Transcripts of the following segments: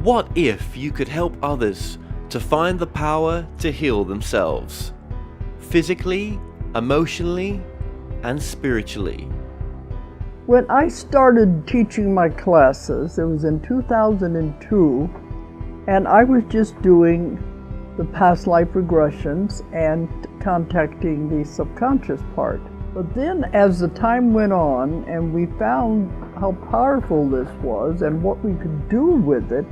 What if you could help others to find the power to heal themselves? Physically, emotionally, and spiritually. When I started teaching my classes, it was in 2002, and I was just doing the past life regressions and contacting the subconscious part. But then as the time went on and we found how powerful this was and what we could do with it,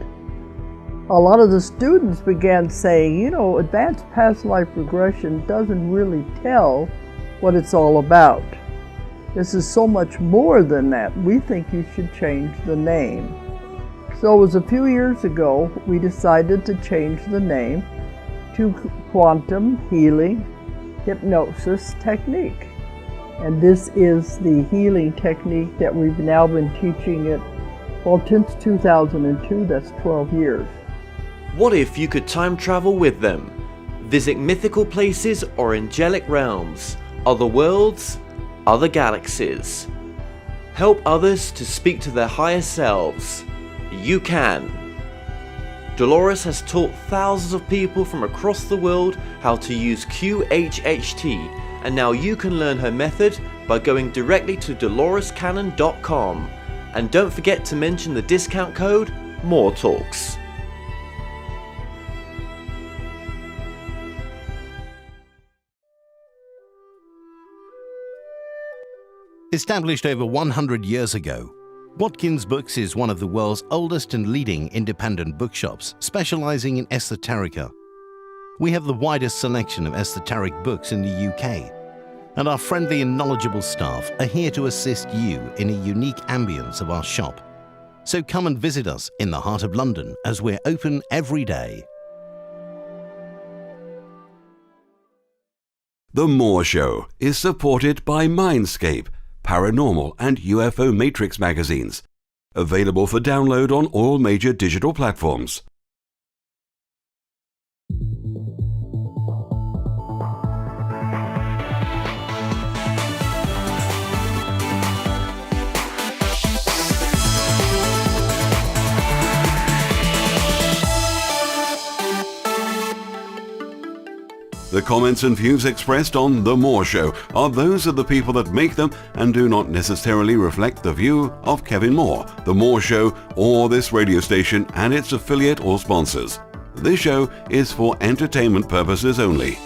a lot of the students began saying, advanced past life regression doesn't really tell what it's all about. This is so much more than that. We think you should change the name. So it was a few years ago we decided to change the name to Quantum Healing Hypnosis Technique. And this is the healing technique that we've now been teaching it, since 2002, that's 12 years. What if you could time travel with them? Visit mythical places or angelic realms, other worlds, other galaxies. Help others to speak to their higher selves. You can. Dolores has taught thousands of people from across the world how to use QHHT, and now you can learn her method by going directly to dolorescannon.com. And don't forget to mention the discount code MORETALKS. Established over 100 years ago, Watkins Books is one of the world's oldest and leading independent bookshops specializing in esoterica. We have the widest selection of esoteric books in the UK, and our friendly and knowledgeable staff are here to assist you in a unique ambience of our shop. So come and visit us in the heart of London as we're open every day. The More Show is supported by Mindscape, Paranormal and UFO Matrix magazines, available for download on all major digital platforms. The comments and views expressed on The More Show are those of the people that make them and do not necessarily reflect the view of Kevin Moore, The More Show, or this radio station and its affiliate or sponsors. This show is for entertainment purposes only.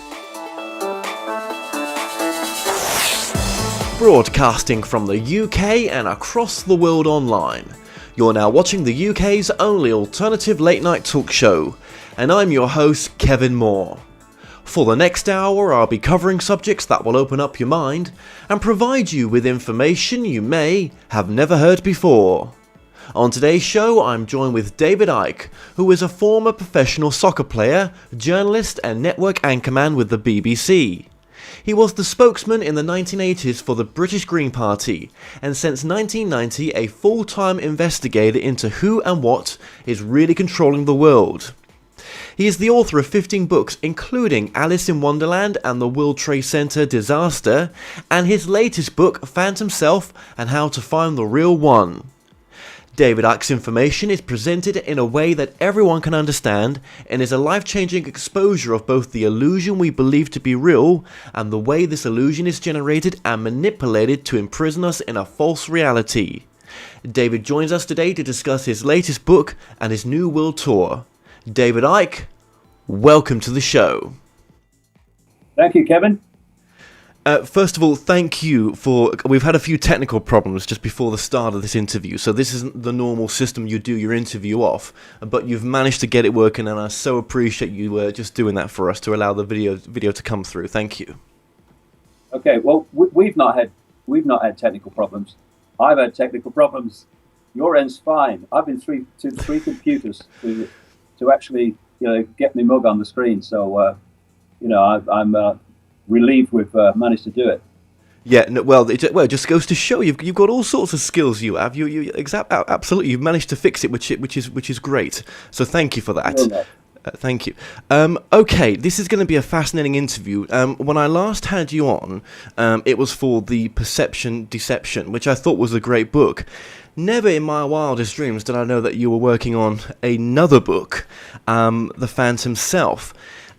Broadcasting from the UK and across the world online. You're now watching the UK's only alternative late night talk show, and I'm your host, Kevin Moore. For the next hour, I'll be covering subjects that will open up your mind and provide you with information you may have never heard before. On today's show, I'm joined with David Icke, who is a former professional soccer player, journalist and network anchorman with the BBC. He was the spokesman in the 1980s for the British Green Party, and since 1990 a full-time investigator into who and what is really controlling the world. He is the author of 15 books, including Alice in Wonderland and the World Trade Center Disaster, and his latest book, Phantom Self and How to Find the Real One. David Icke's information is presented in a way that everyone can understand and is a life-changing exposure of both the illusion we believe to be real and the way this illusion is generated and manipulated to imprison us in a false reality. David joins us today to discuss his latest book and his new world tour. David Icke, welcome to the show. Thank you, Kevin. First of all, thank you for... We've had a few technical problems just before the start of this interview, so this isn't the normal system you do your interview off, but you've managed to get it working, and I so appreciate you just doing that for us to allow the video to come through. Thank you. Okay, well, we've not had technical problems. I've had technical problems. Your end's fine. I've been through three computers to actually, get me mug on the screen. So, I'm relieved we've managed to do it. Yeah, no, well, it just goes to show you've got all sorts of skills. You have absolutely. You've managed to fix it, which is great. So thank you for that. Thank you. Okay, this is going to be a fascinating interview. When I last had you on, it was for the Perception Deception, which I thought was a great book. never in my wildest dreams did I know that you were working on another book, The Phantom Self.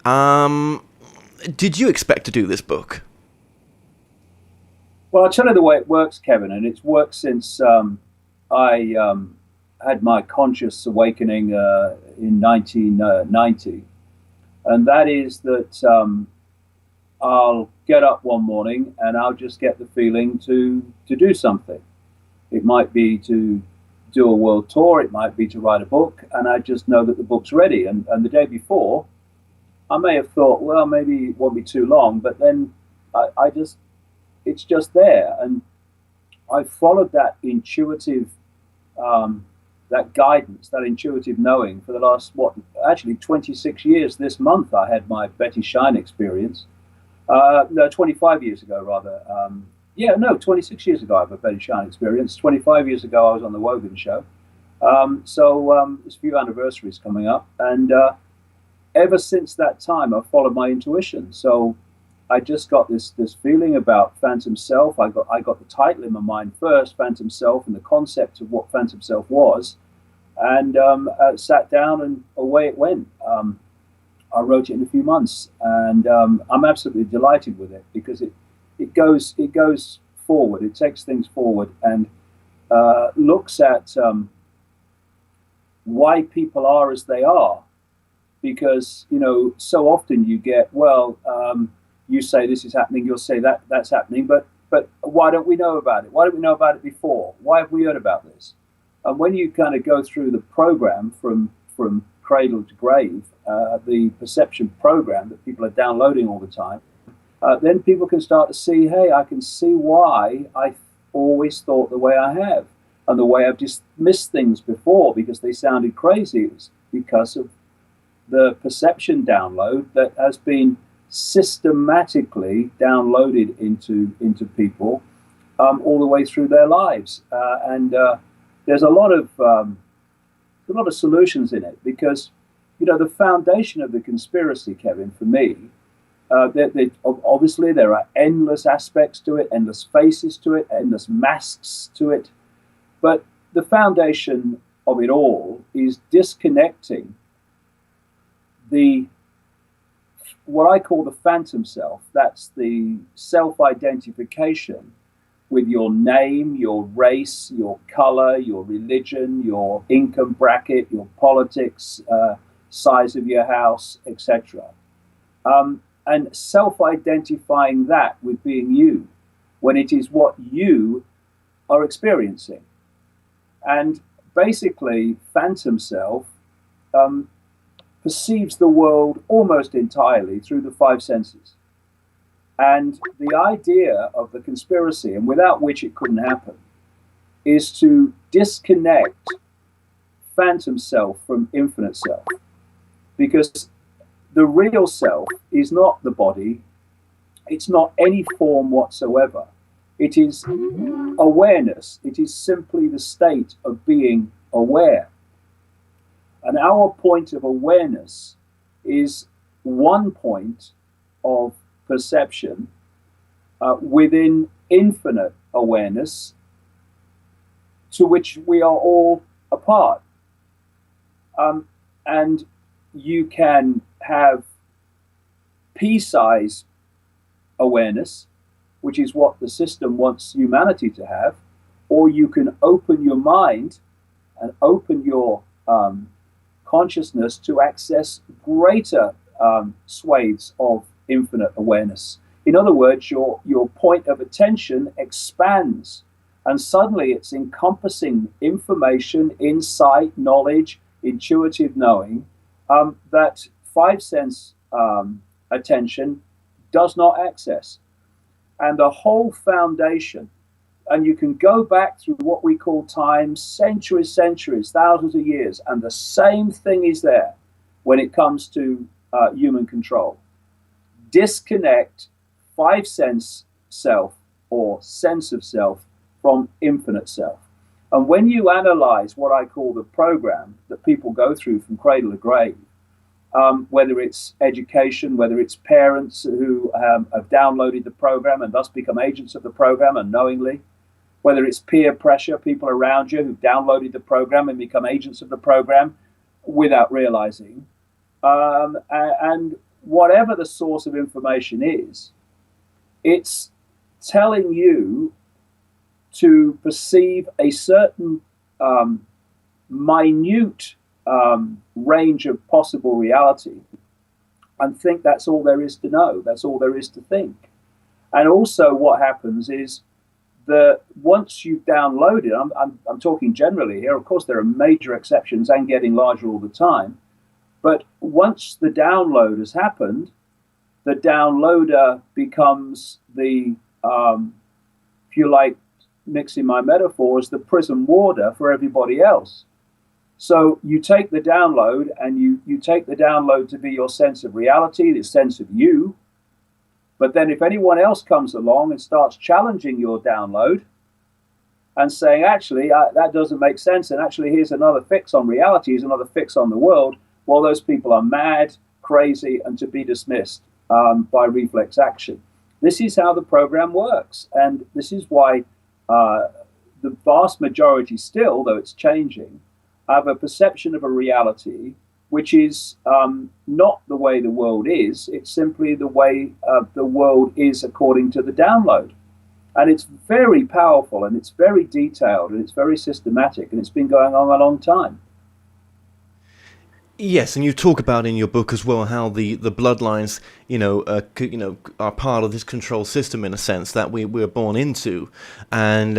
Did you expect to do this book? Well, I'll tell you the way it works, Kevin, and it's worked since I had my conscious awakening in 1990. And that is that I'll get up one morning and I'll just get the feeling to do something. It might be to do a world tour, it might be to write a book, and I just know that the book's ready. And the day before, I may have thought, well, maybe it won't be too long, but then it's just there. And I followed that intuitive, that guidance, that intuitive knowing for the last, 26 years. This month I had my Betty Shine experience. No, 25 years ago, rather. 26 years ago I have a Betty Shine experience. 25 years ago I was on the Wogan show. There's a few anniversaries coming up. And ever since that time, I've followed my intuition. So I just got this feeling about Phantom Self. I got the title in my mind first, Phantom Self, and the concept of what Phantom Self was, and sat down and away it went. I wrote it in a few months, and I'm absolutely delighted with it because it goes forward. It takes things forward and looks at why people are as they are, because so often you get you say this is happening, you'll say that's happening, but why don't we know about it? Why don't we know about it before? Why have we heard about this? And when you kind of go through the program from cradle to grave, the perception program that people are downloading all the time, then people can start to see, hey, I can see why I always thought the way I have, and the way I've dismissed things before because they sounded crazy. It was because of the perception download that has been systematically downloaded into people all the way through their lives, and there's a lot of solutions in it, because the foundation of the conspiracy, Kevin, for me, obviously there are endless aspects to it, endless faces to it, endless masks to it, but the foundation of it all is disconnecting what I call the phantom self. That's the self-identification with your name, your race, your color, your religion, your income bracket, your politics, size of your house, etc. And self-identifying that with being you, when it is what you are experiencing. And basically, phantom self perceives the world almost entirely through the five senses. And the idea of the conspiracy, and without which it couldn't happen, is to disconnect phantom self from infinite self. Because the real self is not the body, it's not any form whatsoever. It is awareness. It is simply the state of being aware. And our point of awareness is one point of perception within infinite awareness, to which we are all a part. And you can have pea-size awareness, which is what the system wants humanity to have, or you can open your mind and open your consciousness to access greater swathes of infinite awareness. In other words, your point of attention expands, and suddenly it's encompassing information, insight, knowledge, intuitive knowing that five sense attention does not access. And the whole foundation, and you can go back through what we call time, centuries, thousands of years, and the same thing is there when it comes to human control. Disconnect five sense self or sense of self from infinite self. And when you analyze what I call the program that people go through from cradle to grave, whether it's education, whether it's parents who have downloaded the program and thus become agents of the program unknowingly, whether it's peer pressure, people around you who've downloaded the program and become agents of the program without realizing. And whatever the source of information is, it's telling you to perceive a certain minute range of possible reality and think that's all there is to know, that's all there is to think. And also what happens is that once you've downloaded, I'm talking generally here, of course there are major exceptions and getting larger all the time, but once the download has happened, the downloader becomes the, if you like, mixing my metaphors, the prison warder for everybody else. So you take the download and you take the download to be your sense of reality, the sense of you. But then if anyone else comes along and starts challenging your download and saying, actually, that doesn't make sense, and actually here's another fix on reality, here's another fix on the world, well, those people are mad, crazy, and to be dismissed by reflex action. This is how the program works. And this is why the vast majority still, though it's changing, have a perception of a reality which is not the way the world is. It's simply the way the world is according to the download. And it's very powerful, and it's very detailed, and it's very systematic, and it's been going on a long time. Yes, and you talk about in your book as well how the bloodlines, are part of this control system in a sense that we're born into, and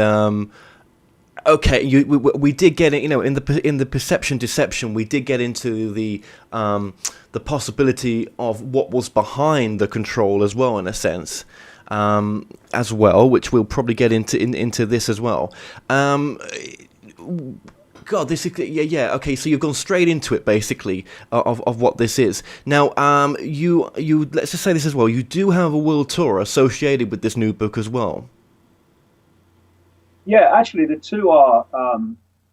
okay, we did get it, in the perception deception, we did get into the possibility of what was behind the control as well, in a sense, as well, which we'll probably get into this as well. God, this is okay. So you've gone straight into it, basically, of what this is. Now, you let's just say this as well. You do have a world tour associated with this new book as well. Yeah, actually, the two are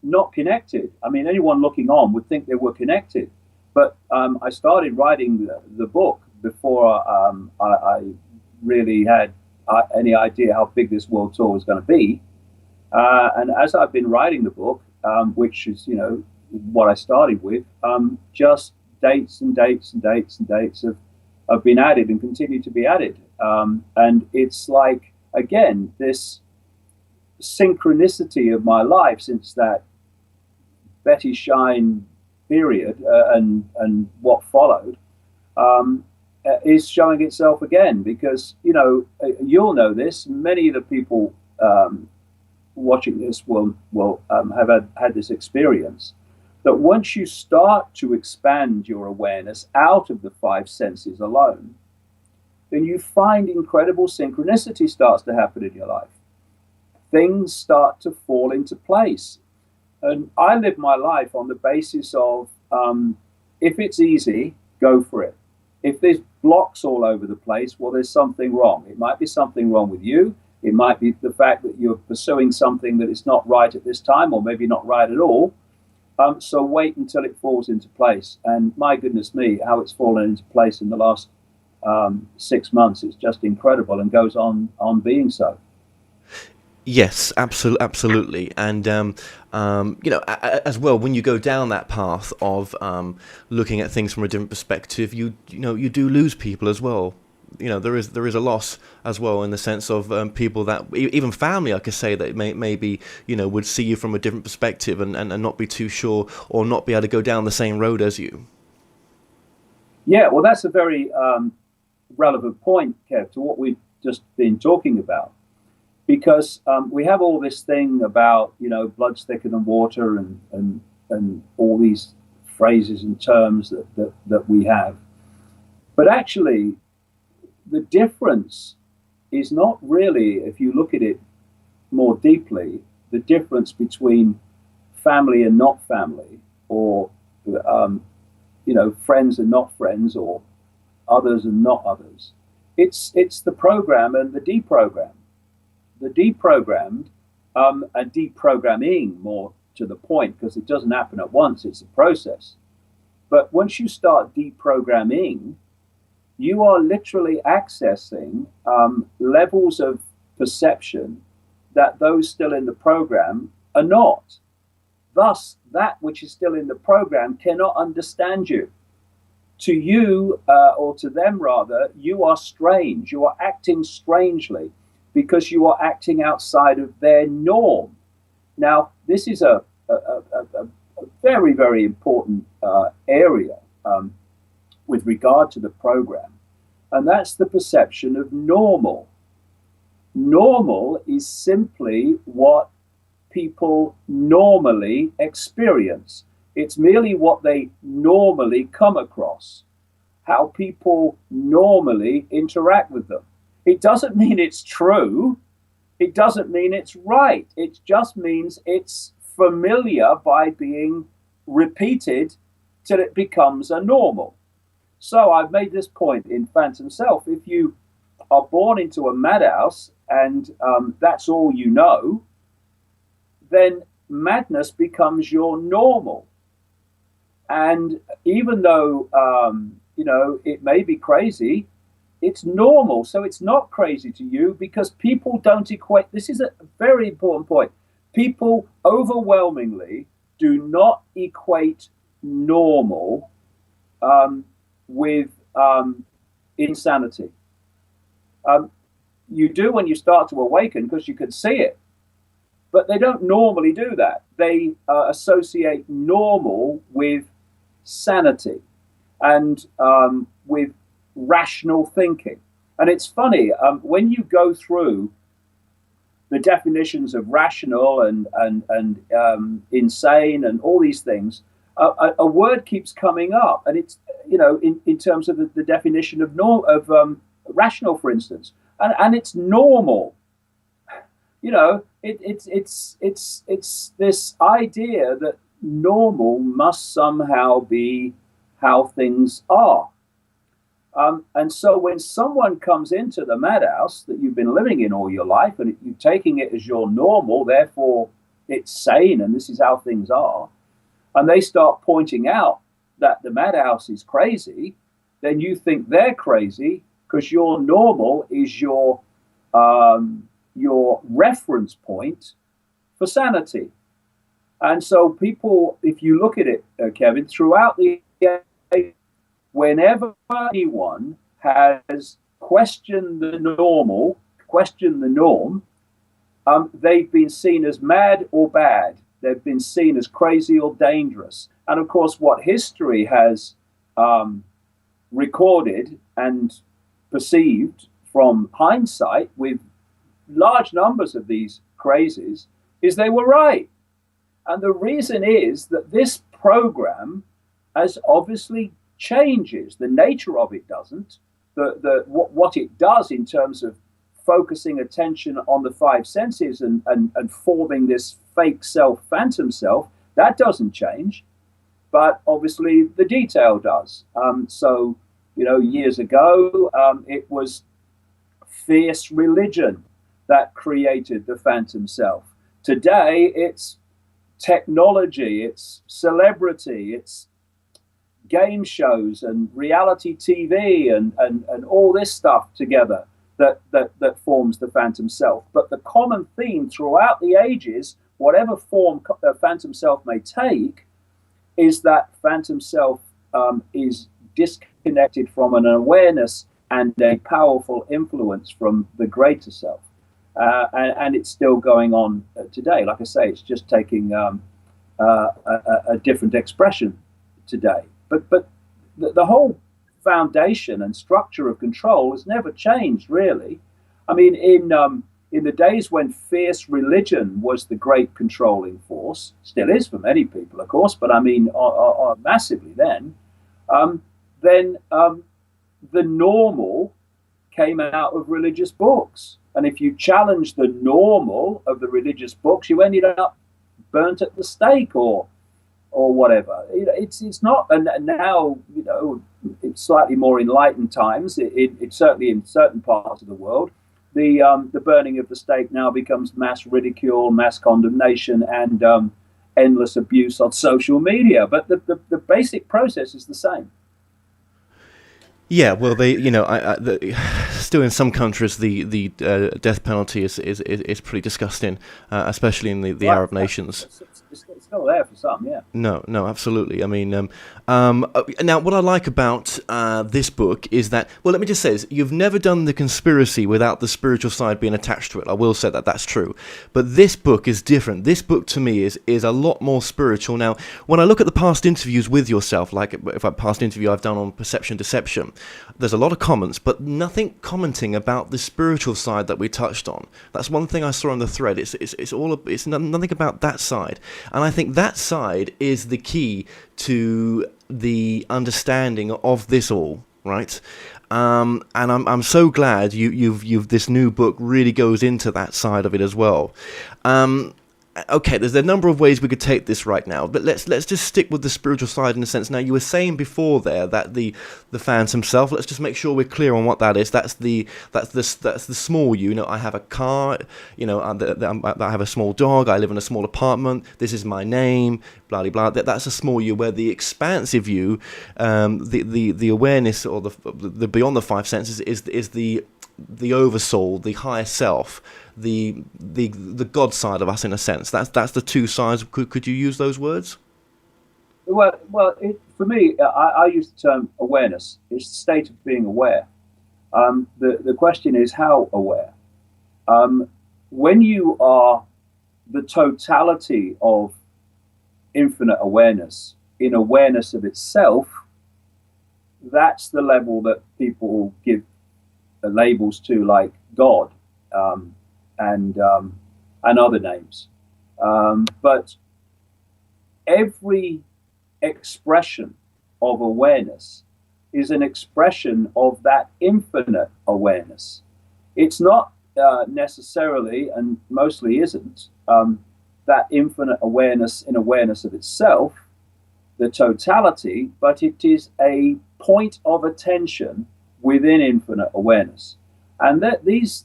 not connected. I mean, anyone looking on would think they were connected, but I started writing the book before I really had any idea how big this world tour was going to be. And as I've been writing the book, which is, what I started with, just dates and dates and dates and dates have been added and continue to be added. And it's like, again, this synchronicity of my life since that Betty Shine period and what followed is showing itself again, because, you'll know this, many of the people watching this will have had this experience, that once you start to expand your awareness out of the five senses alone, then you find incredible synchronicity starts to happen in your life. Things start to fall into place. And I live my life on the basis of, if it's easy, go for it. If there's blocks all over the place, well, there's something wrong. It might be something wrong with you. It might be the fact that you're pursuing something that is not right at this time, or maybe not right at all. So wait until it falls into place. And my goodness me, how it's fallen into place in the last 6 months. It's just incredible, and goes on being so. Yes, absolutely, and as well, when you go down that path of looking at things from a different perspective, you do lose people as well. There is a loss as well, in the sense of people that, even family, I could say, that maybe would see you from a different perspective and not be too sure, or not be able to go down the same road as you. Yeah, well, that's a very relevant point, Kev, to what we've just been talking about. Because we have all this thing about, blood's thicker than water, and all these phrases and terms that we have. But actually, the difference is not really, if you look at it more deeply, the difference between family and not family, or friends and not friends, or others and not others. It's the program and the deprogram. The deprogrammed and deprogramming, more to the point, because it doesn't happen at once, it's a process. But once you start deprogramming, you are literally accessing levels of perception that those still in the program are not. Thus, that which is still in the program cannot understand you. To you, or to them rather, you are strange. You are acting strangely because you are acting outside of their norm. Now, this is a very, very important area with regard to the program, and that's the perception of normal. Normal is simply what people normally experience. It's merely what they normally come across, how people normally interact with them. It doesn't mean it's true. It doesn't mean it's right. It just means it's familiar by being repeated till it becomes a normal. So I've made this point in Phantom Self. If you are born into a madhouse and that's all you know, then madness becomes your normal. And even though, it may be crazy, it's normal. So it's not crazy to you because people don't equate. This is a very important point. People overwhelmingly do not equate normal with insanity. You do when you start to awaken because you can see it. But they don't normally do that. They associate normal with sanity and with rational thinking. And it's funny, when you go through the definitions of rational and insane and all these things, a word keeps coming up. And it's, in terms of the definition of rational, for instance, and it's normal. It's this idea that normal must somehow be how things are. And so when someone comes into the madhouse that you've been living in all your life and you're taking it as your normal, therefore it's sane and this is how things are, and they start pointing out that the madhouse is crazy, then you think they're crazy because your normal is your reference point for sanity. And so people, if you look at it, Kevin, throughout the age, whenever anyone has questioned the norm, they've been seen as mad or bad. They've been seen as crazy or dangerous. And of course, what history has recorded and perceived from hindsight with large numbers of these crazies is they were right. And the reason is that this program has obviously changes. The nature of it doesn't. What it does in terms of focusing attention on the five senses and forming this fake self, phantom self, that doesn't change. But obviously the detail does. So, years ago, it was fierce religion that created the phantom self. Today, it's technology, it's celebrity, it's game shows and reality TV and all this stuff together that forms the phantom self. But the common theme throughout the ages, whatever form the phantom self may take, is that phantom self is disconnected from an awareness and a powerful influence from the greater self. And it's still going on today. Like I say, it's just taking a different expression today. But the whole foundation and structure of control has never changed, really. I mean, in the days when fierce religion was the great controlling force, still is for many people, of course, but I mean, massively then, the normal came out of religious books. And if you challenged the normal of the religious books, you ended up burnt at the stake or whatever. It's not, and now, it's slightly more enlightened times. It certainly in certain parts of the world, the burning of the stake now becomes mass ridicule, mass condemnation, and endless abuse on social media. But the basic process is the same. Yeah, well, still in some countries the death penalty is pretty disgusting, especially in the Right. Arab nations. It's still there for some, yeah. No, absolutely. I mean, now what I like about this book is that, well, let me just say this, you've never done the conspiracy without the spiritual side being attached to it. I will say that that's true. But this book is different. This book to me is a lot more spiritual. Now, when I look at the past interviews with yourself, like if a past interview I've done on Perception Deception, there's a lot of comments, but nothing commenting about the spiritual side that we touched on. That's one thing I saw on the thread. It's nothing about that side. And I think that side is the key to the understanding of this all, right? And I'm so glad you've this new book really goes into that side of it as well. Okay, there's a number of ways we could take this right now, but let's just stick with the spiritual side in a sense. Now, you were saying before there that the fans himself. Let's just make sure we're clear on what that is. That's the small you. You know, I have a car. You know, I have a small dog. I live in a small apartment. This is my name. Blah blah blah. That's a small you. Where the expansive you, the awareness or the beyond the five senses is the oversoul, the higher self, the God side of us in a sense. That's the two sides. Could you use those words? Well, for me, I use the term awareness. It's the state of being aware. The question is how aware. When you are the totality of infinite awareness in awareness of itself, that's the level that people give labels to, like God and other names. But every expression of awareness is an expression of that infinite awareness. It's not necessarily, and mostly isn't, that infinite awareness in awareness of itself, the totality, but it is a point of attention within infinite awareness. And that these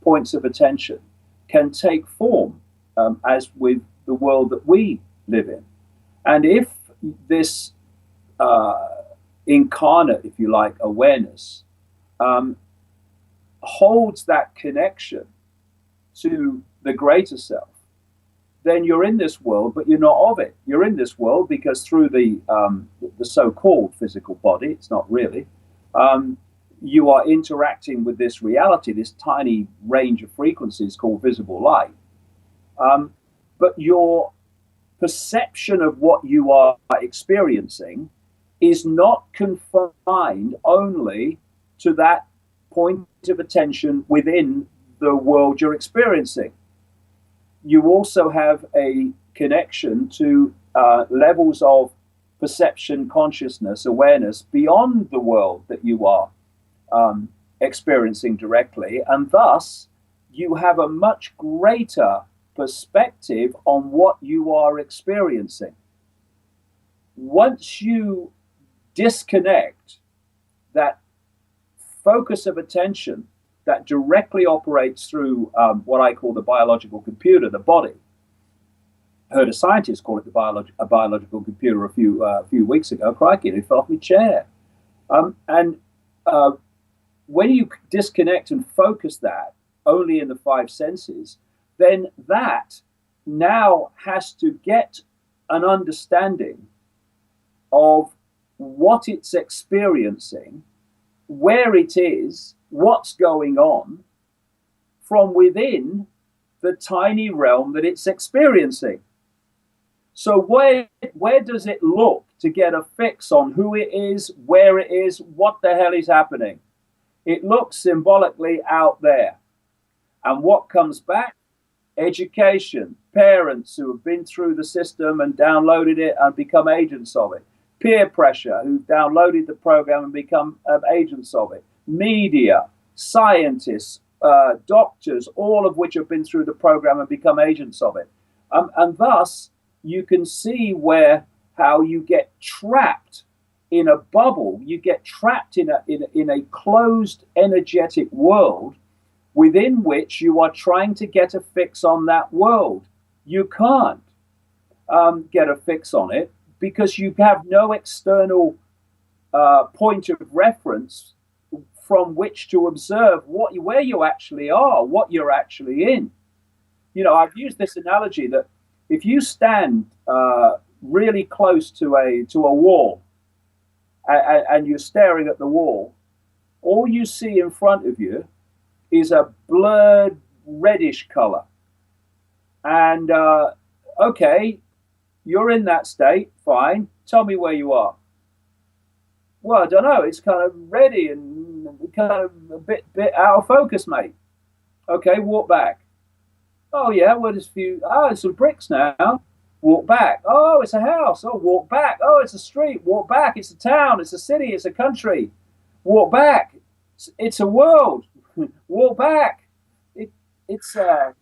points of attention can take form as with the world that we live in. And if this incarnate, if you like, awareness holds that connection to the greater self, then you're in this world, but you're not of it. You're in this world because through the so-called physical body, it's not really, you are interacting with this reality, this tiny range of frequencies called visible light. But your perception of what you are experiencing is not confined only to that point of attention within the world you're experiencing. You also have a connection to levels of perception, consciousness, awareness beyond the world that you are experiencing directly, and thus you have a much greater perspective on what you are experiencing. Once you disconnect that focus of attention that directly operates through what I call the biological computer, the body. I heard a scientist call it a biological computer a few weeks ago. Crikey, it fell off my chair. When you disconnect and focus that only in the five senses, then that now has to get an understanding of what it's experiencing, where it is, what's going on from within the tiny realm that it's experiencing. So where does it look to get a fix on who it is, where it is, what the hell is happening? It looks symbolically out there. And what comes back? Education, parents who have been through the system and downloaded it and become agents of it. Peer pressure, who've downloaded the program and become agents of it. Media, scientists, doctors, all of which have been through the program and become agents of it. And thus, you can see how you get trapped in a bubble. You get trapped in a closed energetic world within which you are trying to get a fix on that world. You can't get a fix on it because you have no external point of reference from which to observe where you actually are, what you're actually in. I've used this analogy that if you stand really close to a wall and you're staring at the wall, all you see in front of you is a blurred reddish color. And okay, you're in that state, fine. Tell me where you are. Well, I don't know. It's kind of reddy and kind of a bit out of focus, mate. Okay, walk back. Oh yeah, well there's there's some bricks now. Walk back. Oh, it's a house. Oh, walk back. Oh, it's a street. Walk back. It's a town. It's a city. It's a country. Walk back. It's a world. Walk back. It's a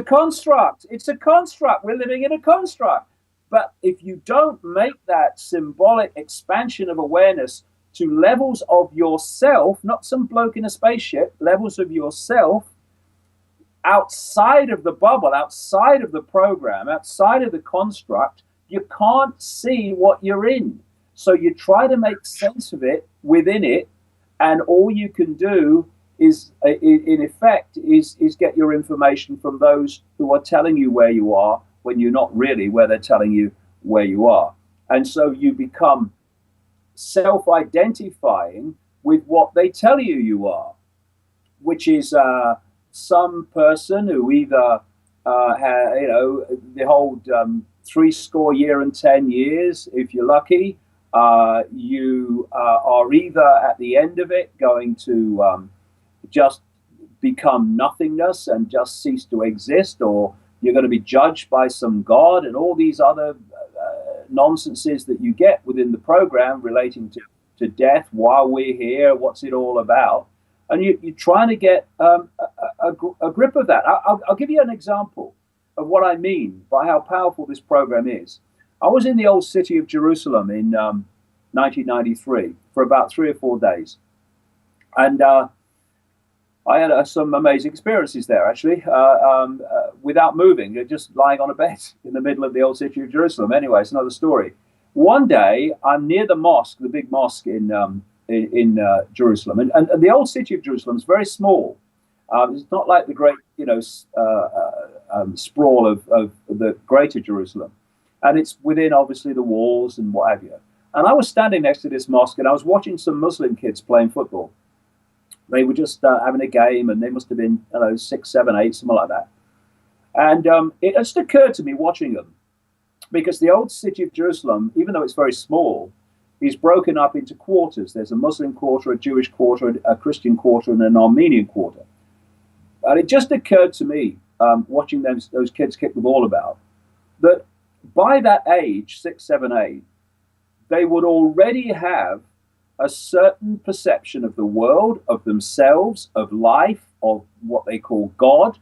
construct. It's a construct. We're living in a construct. But if you don't make that symbolic expansion of awareness to levels of yourself, not some bloke in a spaceship, levels of yourself, outside of the bubble, outside of the program, outside of the construct, you can't see what you're in. So you try to make sense of it within it, and all you can do is, in effect, is get your information from those who are telling you where you are when you're not really where they're telling you where you are. And so you become self-identifying with what they tell you are, which is some person who either the whole 70 years and 10 years, if you're lucky, you are either at the end of it going to just become nothingness and just cease to exist, or you're going to be judged by some god and all these other nonsenses that you get within the program relating to death, while we're here, what's it all about. And you're trying to get a grip of that. I'll give you an example of what I mean by how powerful this program is. I was in the old city of Jerusalem in 1993 for about 3 or 4 days. And I had some amazing experiences there, actually, without moving, just lying on a bed in the middle of the old city of Jerusalem. Anyway, it's another story. One day, I'm near the mosque, the big mosque in Jerusalem. And the old city of Jerusalem is very small. It's not like the great, sprawl of the greater Jerusalem. And it's within, obviously, the walls and what have you. And I was standing next to this mosque, and I was watching some Muslim kids playing football. They were just having a game, and they must have been, 6, 7, 8, something like that. And it just occurred to me watching them, because the old city of Jerusalem, even though it's very small, is broken up into quarters. There's a Muslim quarter, a Jewish quarter, a Christian quarter, and an Armenian quarter. And it just occurred to me, watching those kids kick the ball about, that by that age, 6, 7, 8, they would already have a certain perception of the world, of themselves, of life, of what they call God,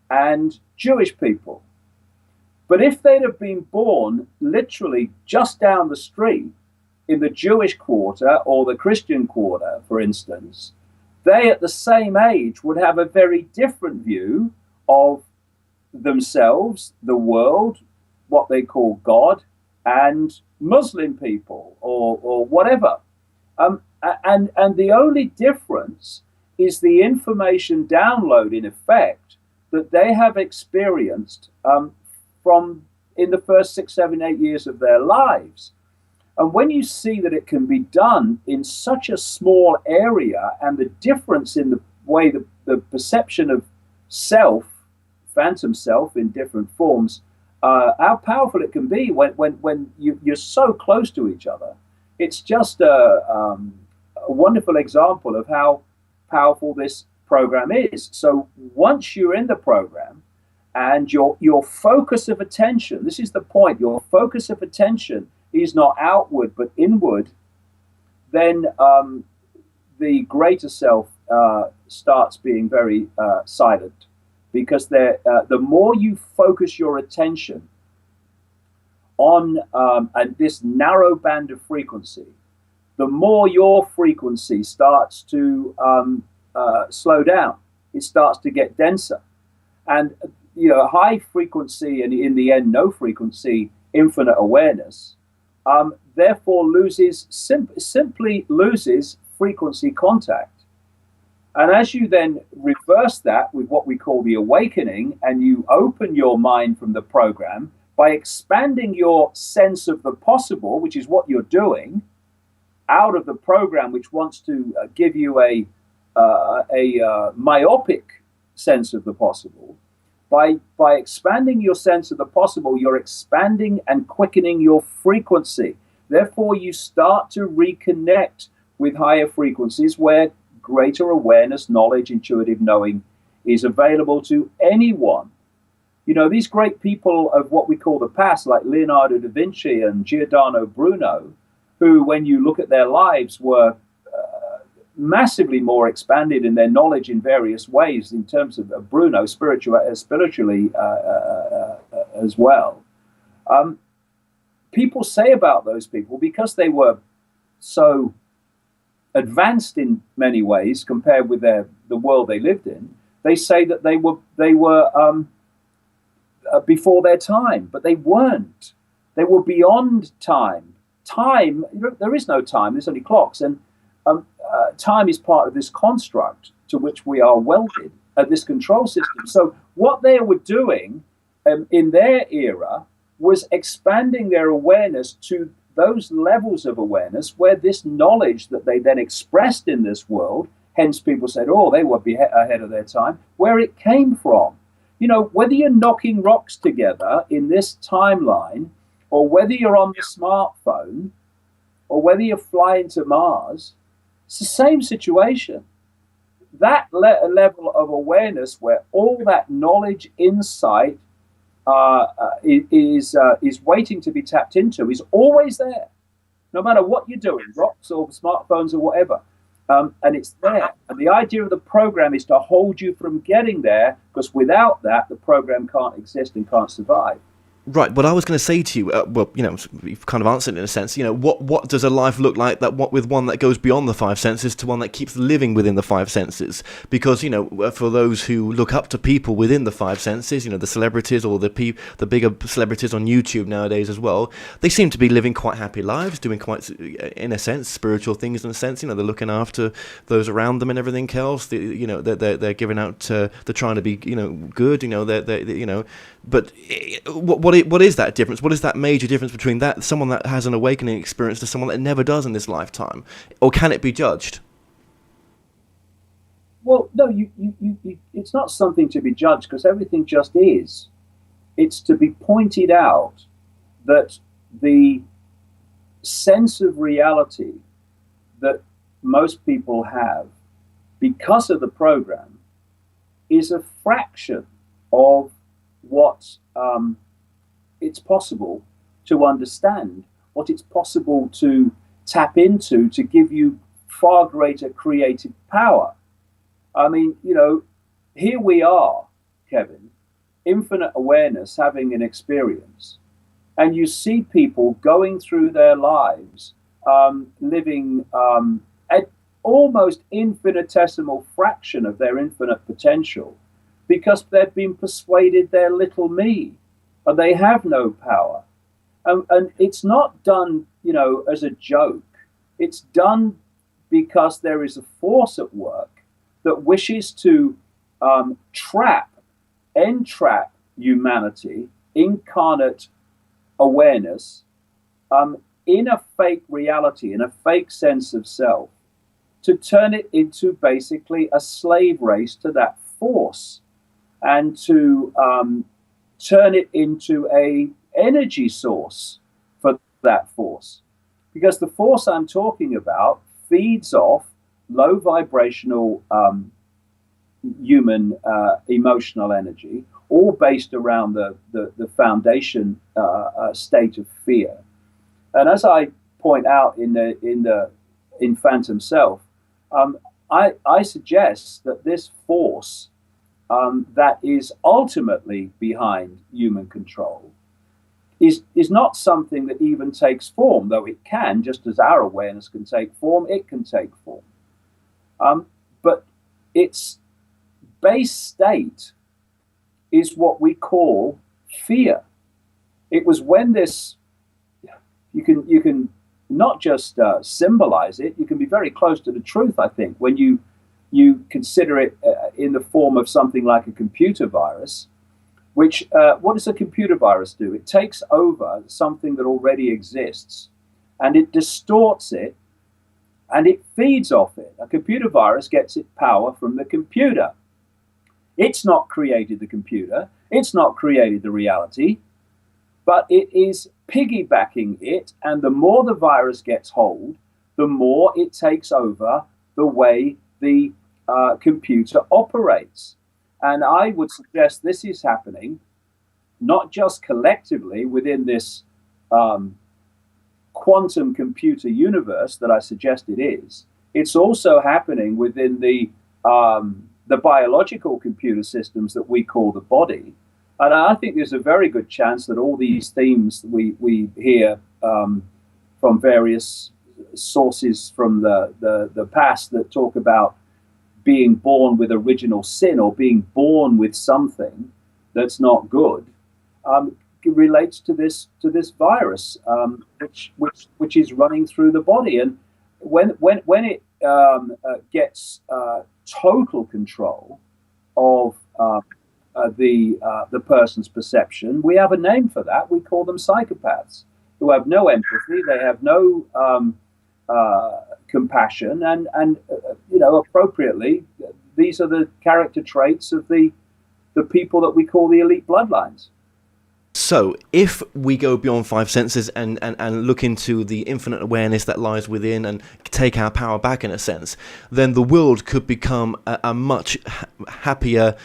and Jewish people. But if they'd have been born literally just down the street in the Jewish quarter or the Christian quarter, for instance, they at the same age would have a very different view of themselves, the world, what they call God, and Muslim people or whatever. And the only difference is the information download, in effect, that they have experienced from in the first 6, 7, 8 years of their lives. And when you see that it can be done in such a small area, and the difference in the way the perception of self, phantom self in different forms, how powerful it can be when you're so close to each other. It's just a wonderful example of how powerful this program is. So once you're in the program and your focus of attention, this is the point, your focus of attention is not outward but inward, then the greater self starts being very silent, because the more you focus your attention on this narrow band of frequency, the more your frequency starts to slow down. It starts to get denser. And high frequency, and in the end no frequency, infinite awareness, therefore simply loses frequency contact And as you then reverse that with what we call the awakening, and you open your mind from the program by expanding your sense of the possible, which is what you're doing, out of the program, which wants to give you a myopic sense of the possible. By expanding your sense of the possible, you're expanding and quickening your frequency. Therefore, you start to reconnect with higher frequencies where greater awareness, knowledge, intuitive knowing is available to anyone. You know, these great people of what we call the past, like Leonardo da Vinci and Giordano Bruno, who, when you look at their lives, were massively more expanded in their knowledge in various ways, in terms of Bruno, spiritually as well. People say about those people, because they were so advanced in many ways compared with the world they lived in, they say that they were before their time, but they weren't. They were beyond time. Time, there is no time. There's only clocks, and time is part of this construct to which we are welded, this control system. So what they were doing in their era was expanding their awareness to those levels of awareness where this knowledge that they then expressed in this world, hence people said, oh, they were ahead of their time, where it came from. You know, whether you're knocking rocks together in this timeline, or whether you're on the smartphone, or whether you're flying to Mars, it's the same situation. That level of awareness where all that knowledge, insight is waiting to be tapped into is always there, no matter what you're doing, rocks or smartphones or whatever. And it's there. And the idea of the program is to hold you from getting there, because without that, the program can't exist and can't survive. Right, what I was going to say to you, well, you know, you've kind of answered in a sense, you know, what does a life look like with one that goes beyond the five senses to one that keeps living within the five senses? Because, you know, for those who look up to people within the five senses, you know, the celebrities or the bigger celebrities on YouTube nowadays as well, they seem to be living quite happy lives, doing quite, in a sense, spiritual things in a sense. You know, they're looking after those around them and everything else. You know, they're giving out, they're trying to be, you know, good. You know, they're you know, but what is that difference? What is that major difference between that someone that has an awakening experience to someone that never does in this lifetime? Or can it be judged? Well, no, you it's not something to be judged, because everything just is. It's to be pointed out that the sense of reality that most people have because of the program is a fraction of what it's possible to understand, what it's possible to tap into to give you far greater creative power. I mean, you know, here we are, Kevin, infinite awareness, having an experience, and you see people going through their lives, living at almost infinitesimal fraction of their infinite potential, because they've been persuaded they're little me, and they have no power. And it's not done, you know, as a joke. It's done because there is a force at work that wishes to entrap humanity, incarnate awareness, in a fake reality, in a fake sense of self, to turn it into basically a slave race to that force, and to turn it into a energy source for that force. Because the force I'm talking about feeds off low vibrational human emotional energy, all based around the foundation state of fear. And as I point out in Phantom Self, I suggest that this force that is ultimately behind human control is not something that even takes form, though it can, just as our awareness can take form, it can take form. But its base state is what we call fear. It was when this, you can not just symbolize it, you can be very close to the truth, I think, when you you consider it in the form of something like a computer virus, which, what does a computer virus do? It takes over something that already exists and it distorts it and it feeds off it. A computer virus gets its power from the computer. It's not created the computer, it's not created the reality, but it is piggybacking it, and the more the virus gets hold, the more it takes over the way the computer operates. And I would suggest this is happening not just collectively within this quantum computer universe that I suggest it is, it's also happening within the biological computer systems that we call the body. And I think there's a very good chance that all these themes we hear from various sources from the past that talk about being born with original sin or being born with something that's not good, relates to this virus, which is running through the body. And when it gets total control of the person's perception, we have a name for that. We call them psychopaths, who have no empathy, they have no compassion, and appropriately, these are the character traits of the people that we call the elite bloodlines. So, if we go beyond five senses and look into the infinite awareness that lies within and take our power back in a sense, then the world could become a much happier,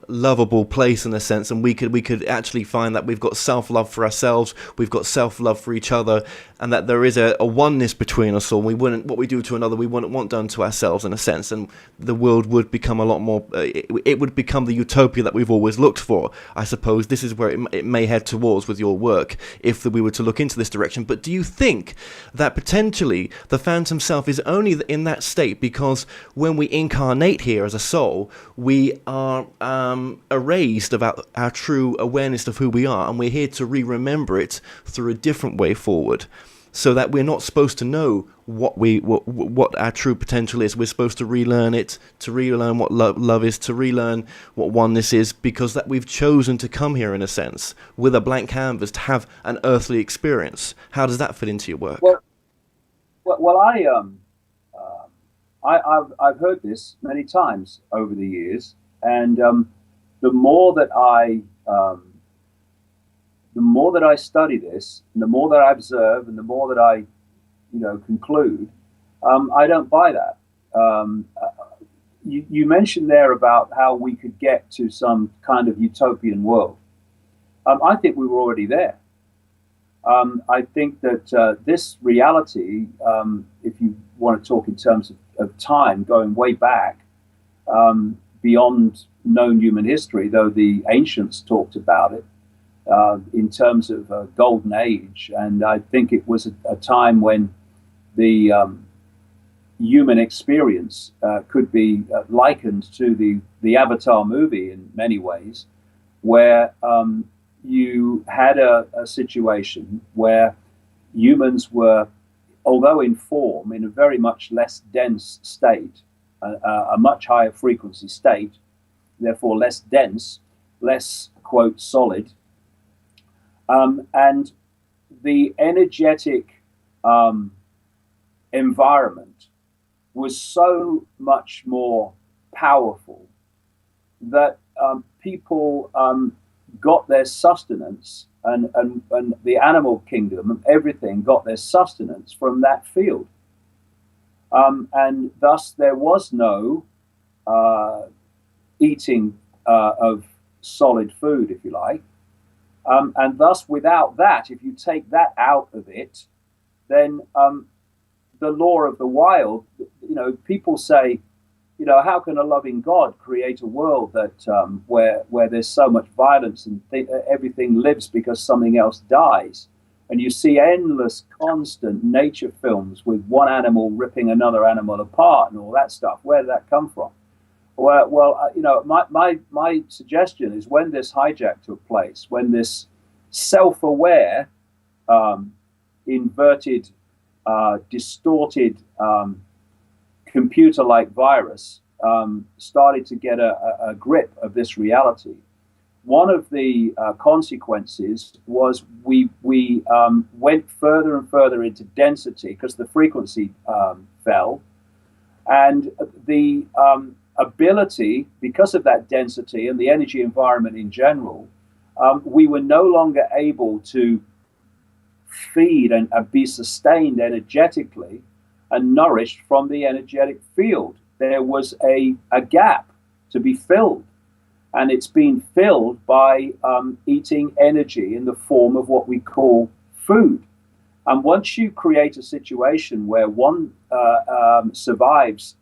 lovable place in a sense, and we could actually find that we've got self-love for ourselves, we've got self-love for each other, and that there is a oneness between us all. What we do to another, we wouldn't want done to ourselves in a sense, and the world would become a lot more, it would become the utopia that we've always looked for. I suppose this is where it may head towards with your work, if we were to look into this direction. But do you think that potentially the phantom self is only in that state because when we incarnate here as a soul, we are erased about our true awareness of who we are, and we're here to remember it through a different way forward, so that we're not supposed to know what our true potential is. We're supposed to relearn it, to relearn what love is, to relearn what oneness is, because that we've chosen to come here in a sense with a blank canvas to have an earthly experience. How does that fit into your work? Well, I've heard this many times over the years. And the more that I study this, and the more that I observe, and the more that I, conclude, I don't buy that. You mentioned there about how we could get to some kind of utopian world. I think we were already there. I think that this reality, if you want to talk in terms of time, going way back, beyond known human history, though the ancients talked about it in terms of a golden age. And I think it was a time when the human experience could be likened to the Avatar movie in many ways, where you had a situation where humans were, although in form, in a very much less dense state, a much higher frequency state, therefore less dense, less, quote, solid. And the energetic environment was so much more powerful that people got their sustenance, and the animal kingdom, everything got their sustenance from that field. And thus there was no eating of solid food, if you like. And thus without that, if you take that out of it, then the law of the wild, people say, how can a loving God create a world that where there's so much violence and everything lives because something else dies? And you see endless, constant nature films with one animal ripping another animal apart and all that stuff. Where did that come from? Well, my suggestion is when this hijack took place, when this self-aware, inverted, distorted, computer-like virus started to get a grip of this reality, one of the consequences was we went further and further into density because the frequency fell, and the ability, because of that density and the energy environment in general, we were no longer able to feed and be sustained energetically and nourished from the energetic field. There was a gap to be filled, and it's been filled by eating energy in the form of what we call food. And once you create a situation where one survives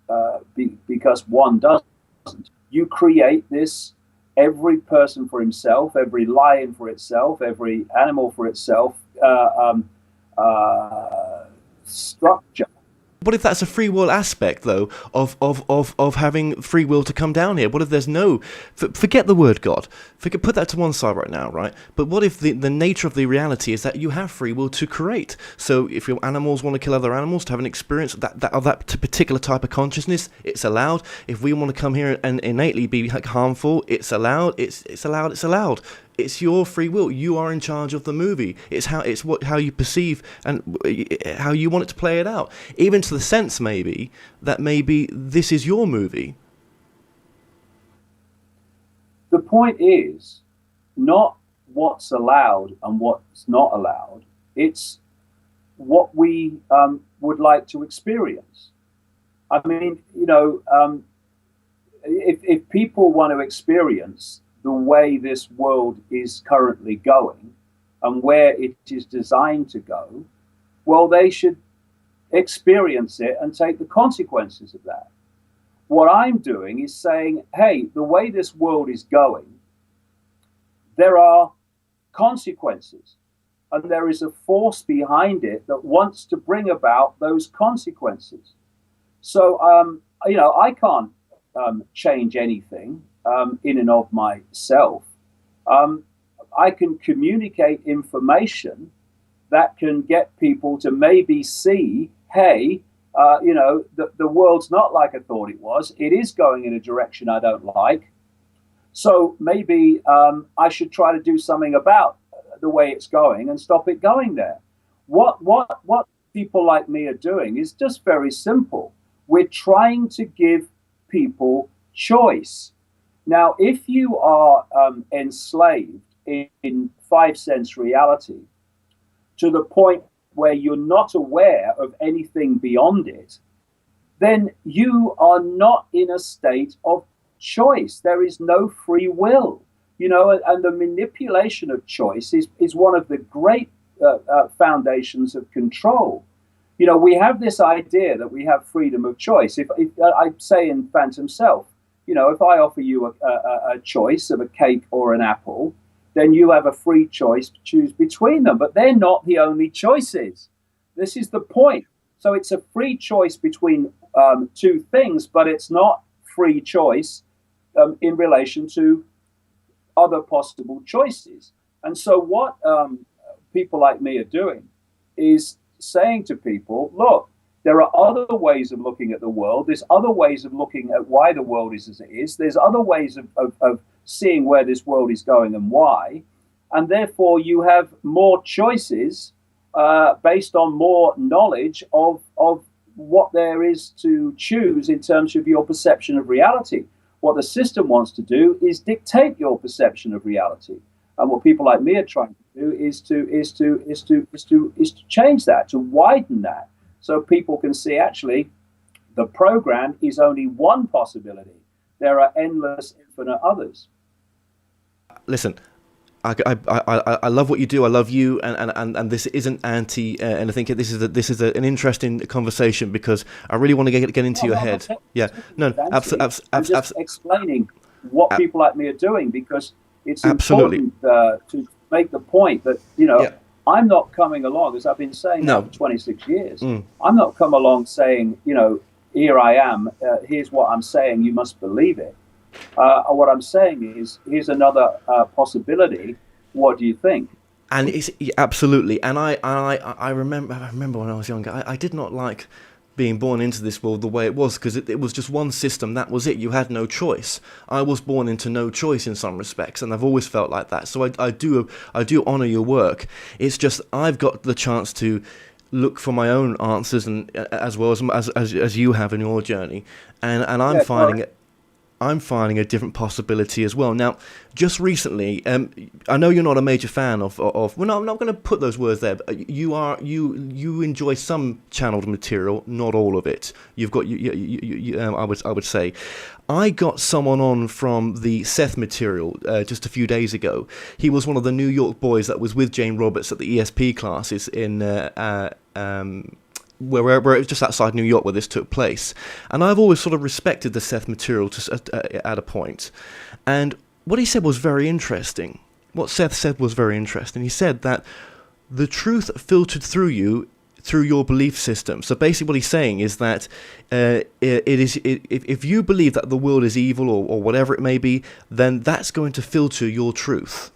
because one doesn't, you create this every person for himself, every lion for itself, every animal for itself structure. What if that's a free will aspect, though, of having free will to come down here? What if there's no... Forget the word God. Put that to one side right now, right? But what if the nature of the reality is that you have free will to create? So if your animals want to kill other animals to have an experience of that particular type of consciousness, it's allowed. If we want to come here and innately be harmful, it's allowed. It's allowed. It's your free will. You are in charge of the movie. It's how you perceive and how you want it to play it out. Even to the sense maybe that maybe this is your movie. The point is not what's allowed and what's not allowed. It's what we would like to experience. I mean, if people want to experience the way this world is currently going and where it is designed to go, well, they should experience it and take the consequences of that. What I'm doing is saying, hey, the way this world is going, there are consequences, and there is a force behind it that wants to bring about those consequences. So, I can't change anything in and of myself. I can communicate information that can get people to maybe see, hey, the world's not like I thought it was. It is going in a direction I don't like. So maybe I should try to do something about the way it's going and stop it going there. What people like me are doing is just very simple. We're trying to give people choice. Now, if you are enslaved in five-sense reality to the point where you're not aware of anything beyond it, then you are not in a state of choice. There is no free will, and the manipulation of choice is one of the great foundations of control. We have this idea that we have freedom of choice. If I say in Phantom Self, if I offer you a choice of a cake or an apple, then you have a free choice to choose between them. But they're not the only choices. This is the point. So it's a free choice between two things, but it's not free choice in relation to other possible choices. And so what people like me are doing is saying to people, look, there are other ways of looking at the world. There's other ways of looking at why the world is as it is. There's other ways of seeing where this world is going and why. And therefore, you have more choices based on more knowledge of what there is to choose in terms of your perception of reality. What the system wants to do is dictate your perception of reality. And what people like me are trying to do is to change that, to widen that. So people can see actually the program is only one possibility. There are endless, infinite others. Listen, I love what you do. I love you, and this isn't anti. And I think this is an interesting conversation because I really want to get into your head. Yeah, no, absolutely. I'm just explaining what people like me are doing because it's absolutely important to make the point that I'm not coming along, as I've been saying now for 26 years. I'm not come along saying, here I am, here's what I'm saying, you must believe it. What I'm saying is, here's another possibility. What do you think? And it's absolutely. And I remember when I was younger, I did not like being born into this world the way it was, because it was just one system, that was it. You had no choice. I was born into no choice in some respects, and I've always felt like that. So I do honour your work. It's just I've got the chance to look for my own answers, and as well as you have in your journey, and I'm finding it. I'm finding a different possibility as well. Now, just recently, I know you're not a major fan of well, no, I'm not going to put those words there, but you enjoy some channeled material, not all of it. You've got, I would say. I got someone on from the Seth material just a few days ago. He was one of the New York boys that was with Jane Roberts at the ESP classes in where it was just outside New York where this took place. And I've always sort of respected the Seth material at a point. And what he said was very interesting. What Seth said was very interesting. He said that the truth filtered through you through your belief system. So basically what he's saying is that if you believe that the world is evil or whatever it may be, then that's going to filter your truth.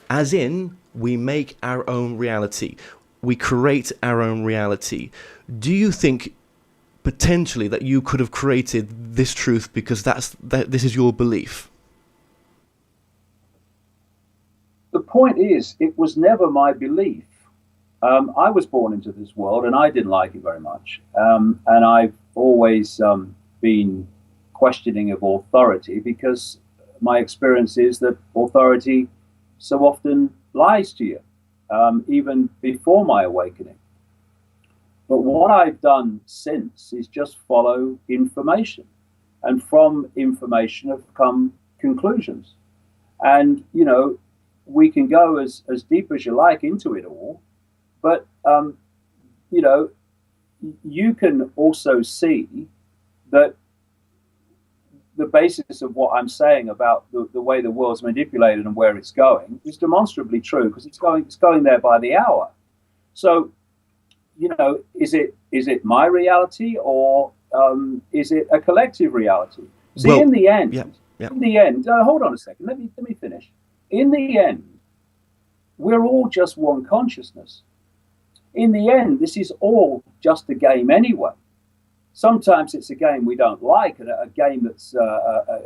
As in, we make our own reality. We create our own reality. Do you think potentially that you could have created this truth because this is your belief? The point is, it was never my belief. I was born into this world and I didn't like it very much. And I've always been questioning of authority because my experience is that authority so often lies to you. Even before my awakening. But what I've done since is just follow information. And from information have come conclusions. And, you know, we can go as deep as you like into it all. But, you know, you can also see that the basis of what I'm saying about the way the world's manipulated and where it's going is demonstrably true because it's going there by the hour. So, you know, is it my reality or is it a collective reality? See, well, in the end, in the end, hold on a second. Let me finish. In the end, we're all just one consciousness. In the end, this is all just a game anyway. Sometimes it's a game we don't like, and a game that's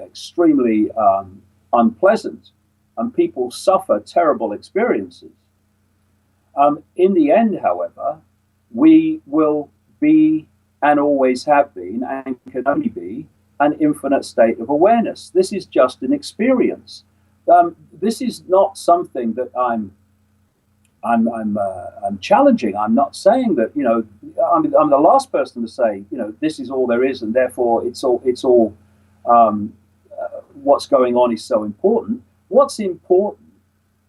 extremely unpleasant, and people suffer terrible experiences. In the end, however, we will be and always have been and can only be an infinite state of awareness. This is just an experience. This is not something that I'm challenging. I'm not saying that, you know, I'm the last person to say, you know, this is all there is, and therefore it's all what's going on is so important. What's important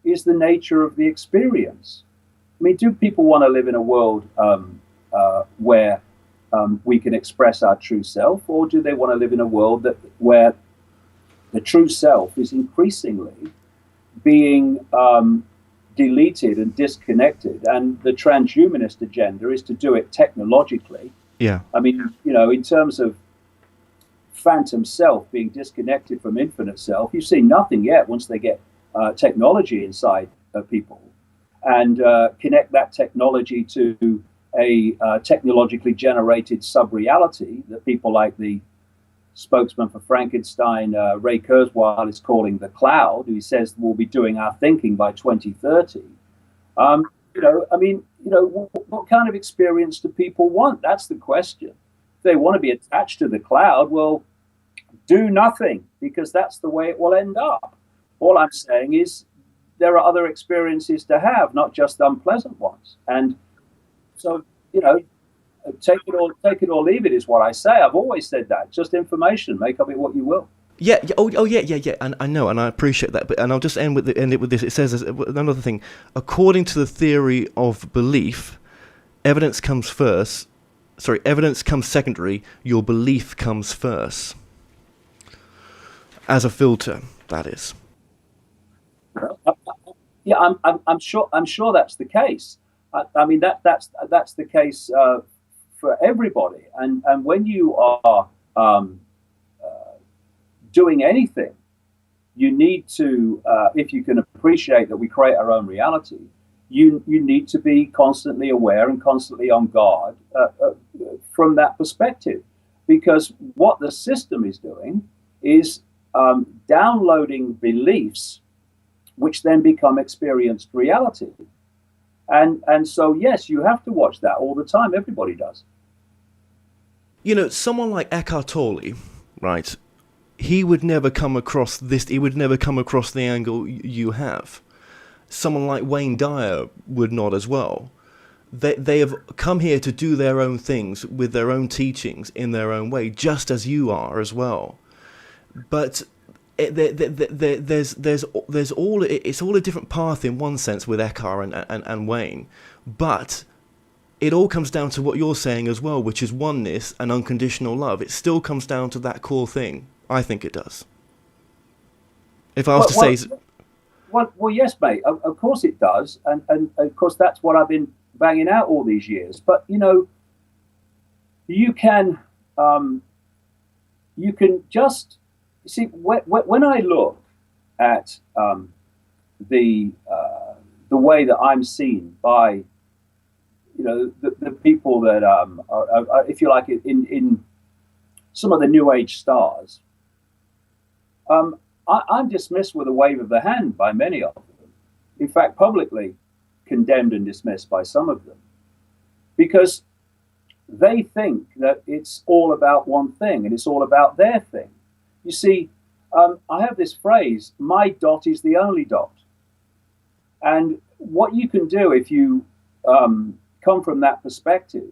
is the nature of the experience. I mean, do people want to live in a world where we can express our true self, or do they want to live in a world where the true self is increasingly being deleted and disconnected, and the transhumanist agenda is to do it technologically? Yeah. I mean, you know, in terms of phantom self being disconnected from infinite self, you've seen nothing yet once they get technology inside people and connect that technology to a technologically generated sub-reality that people like the spokesman for Frankenstein, Ray Kurzweil, is calling the cloud, who says we'll be doing our thinking by 2030. You know, I mean, you know, what kind of experience do people want? That's the question. If they want to be attached to the cloud, well, do nothing, because that's the way it will end up. All I'm saying is there are other experiences to have, not just unpleasant ones. And so, you know, take it or leave it is what I say. I've always said that. Just information. Make of it what you will. Yeah. Yeah. And I know, and I appreciate that. But I'll just end it with this. It says another thing. According to the theory of belief, evidence comes first. Sorry, evidence comes secondary. Your belief comes first. As a filter, that is. Yeah, I'm sure that's the case. I mean that's the case for everybody. And when you are doing anything, you need to, if you can appreciate that we create our own reality, you need to be constantly aware and constantly on guard from that perspective, because what the system is doing is downloading beliefs which then become experienced reality. And so, yes, you have to watch that all the time. Everybody does. You know, someone like Eckhart Tolle, right? He would never come across this. He would never come across the angle you have. Someone like Wayne Dyer would not as well. They have come here to do their own things with their own teachings in their own way, just as you are as well. But there's all, it's all a different path in one sense with Eckhart and Wayne, but it all comes down to what you're saying as well, which is oneness and unconditional love. It still comes down to that core thing. I think it does. If I was to say... Well, yes, mate, of course it does. And of course, that's what I've been banging out all these years. But, you know, you can just... See, when I look at the way that I'm seen by, you know, the people that are, if you like, in some of the New Age stars, I'm dismissed with a wave of the hand by many of them. In fact, publicly condemned and dismissed by some of them, because they think that it's all about one thing and it's all about their thing. You see, I have this phrase, my dot is the only dot. And what you can do if you come from that perspective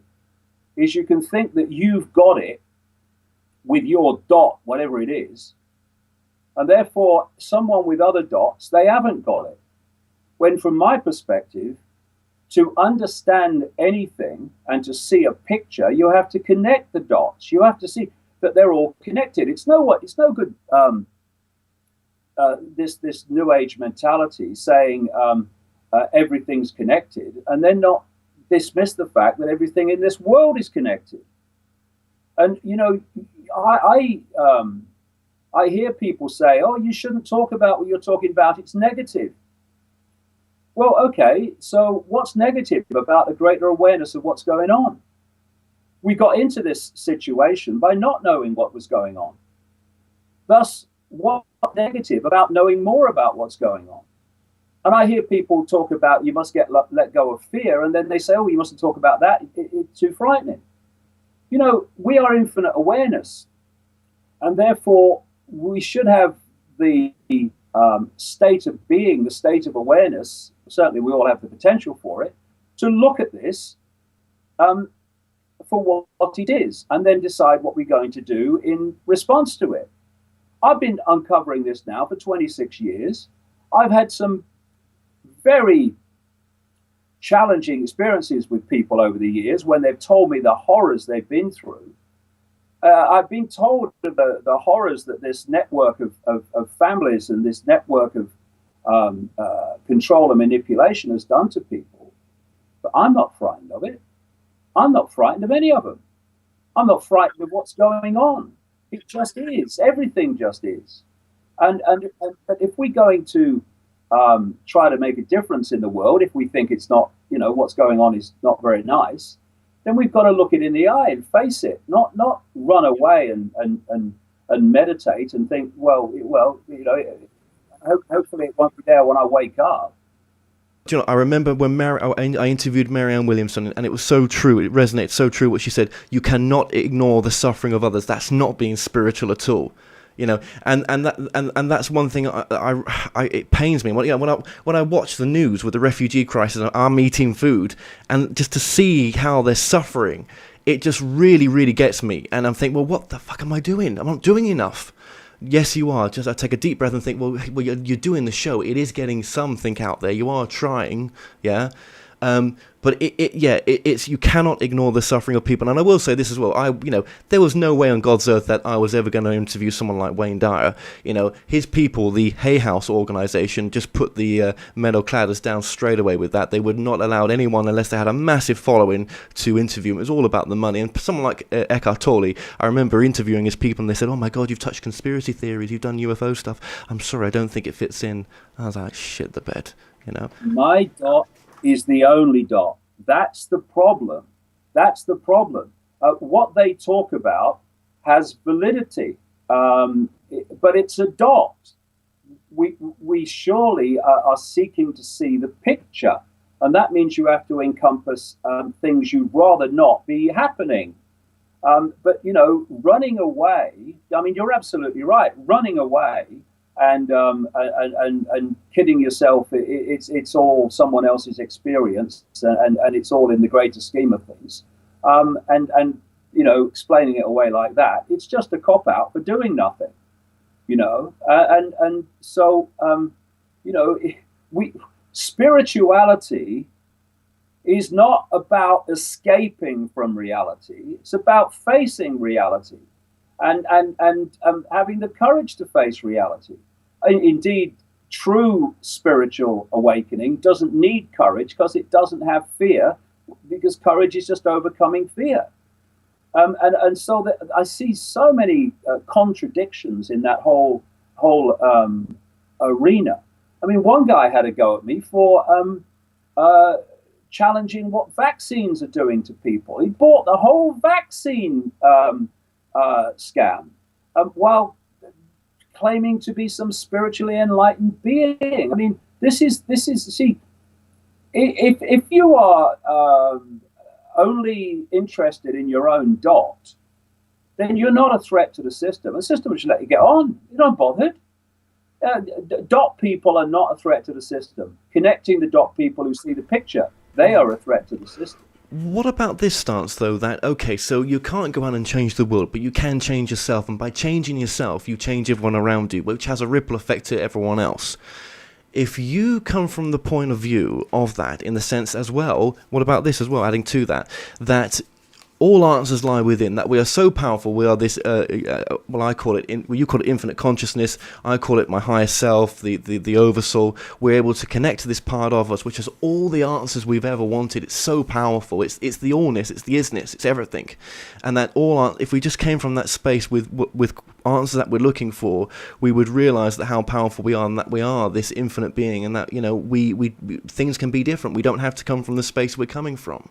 is you can think that you've got it with your dot, whatever it is, and therefore someone with other dots, they haven't got it. When from my perspective, to understand anything and to see a picture, you have to connect the dots. You have to see that they're all connected. It's no good. This New Age mentality saying everything's connected, and then not dismiss the fact that everything in this world is connected. And you know, I hear people say, "Oh, you shouldn't talk about what you're talking about. It's negative." Well, okay. So what's negative about a greater awareness of what's going on? We got into this situation by not knowing what was going on. Thus, what's negative about knowing more about what's going on? And I hear people talk about you must let go of fear, and then they say, oh, you mustn't talk about that. It's too frightening. You know, we are infinite awareness, and therefore we should have the state of being, the state of awareness. Certainly, we all have the potential for it, to look at this for what it is, and then decide what we're going to do in response to it. I've been uncovering this now for 26 years. I've had some very challenging experiences with people over the years when they've told me the horrors they've been through. I've been told the horrors that this network of families and this network of control and manipulation has done to people. But I'm not frightened of it. I'm not frightened of any of them. I'm not frightened of what's going on. It just is. Everything just is. And if we're going to try to make a difference in the world, if we think it's not, you know, what's going on is not very nice, then we've got to look it in the eye and face it, not run away and meditate and think, well, you know, hopefully it won't be there when I wake up. Do you know, I remember when I interviewed Marianne Williamson, and it was so true. It resonates so true what she said. You cannot ignore the suffering of others. That's not being spiritual at all. You know, and that's one thing. It pains me when I watch the news with the refugee crisis and I'm eating food, and just to see how they're suffering, it just really gets me. And I'm thinking, well, what the fuck am I doing? I'm not doing enough. Yes, you are. Just I take a deep breath and think, well, you're doing the show. It is getting something out there. You are trying, yeah. But it's you cannot ignore the suffering of people. And I will say this as well. There was no way on God's earth that I was ever going to interview someone like Wayne Dyer. You know, his people, the Hay House organization, just put the metal cladders down straight away with that. They would not allow anyone, unless they had a massive following, to interview him. It was all about the money. And someone like Eckhart Tolle, I remember interviewing his people, and they said, "Oh my God, you've touched conspiracy theories. You've done UFO stuff. I'm sorry, I don't think it fits in." I was like, shit the bed, you know. My dot is the only dot. That's the problem. That's the problem. What they talk about has validity, but it's a dot. We surely are seeking to see the picture, and that means you have to encompass things you'd rather not be happening. But running away. I mean, you're absolutely right. Running away and kidding yourself. It's all someone else's experience, and it's all in the greater scheme of things. And explaining it away like that, it's just a cop out for doing nothing. So spirituality is not about escaping from reality. It's about facing reality and having the courage to face reality. Indeed, true spiritual awakening doesn't need courage because it doesn't have fear, because courage is just overcoming fear. And so that I see so many contradictions in that whole arena. I mean, one guy had a go at me for challenging what vaccines are doing to people. He bought the whole vaccine scam while claiming to be some spiritually enlightened being. I mean, this is see, if you are only interested in your own dot, then you're not a threat to the system. The system will just let you get on. You're not bothered. Dot people are not a threat to the system. Connecting the dot people who see the picture, they are a threat to the system. What about this stance, though, that, okay, so you can't go out and change the world, but you can change yourself, and by changing yourself, you change everyone around you, which has a ripple effect to everyone else. If you come from the point of view of that, in the sense as well, what about this as well, adding to that, that all answers lie within, that we are so powerful, we are this, well, I call it, you call it infinite consciousness, I call it my higher self, the oversoul. We're able to connect to this part of us, which has all the answers we've ever wanted. It's so powerful. It's the allness, it's the isness, it's everything. And that if we just came from that space with answers that we're looking for, we would realize that how powerful we are, and that we are this infinite being, and that, we things can be different. We don't have to come from the space we're coming from.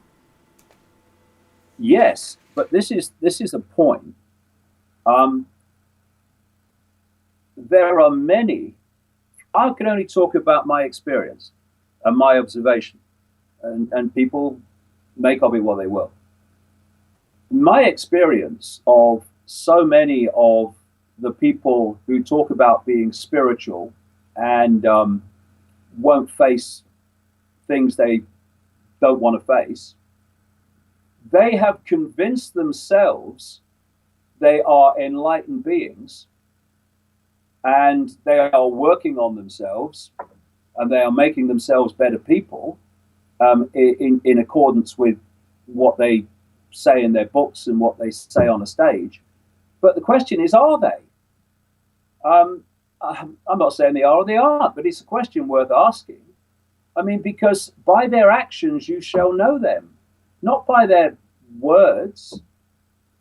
Yes, but this is a point. There are many. I can only talk about my experience and my observation, and people make of it what they will. My experience of so many of the people who talk about being spiritual and won't face things they don't want to face, they have convinced themselves they are enlightened beings, and they are working on themselves, and they are making themselves better people in accordance with what they say in their books and what they say on a stage. But the question is, are they? I'm not saying they are or they aren't, but it's a question worth asking. I mean, because by their actions you shall know them, not by their words.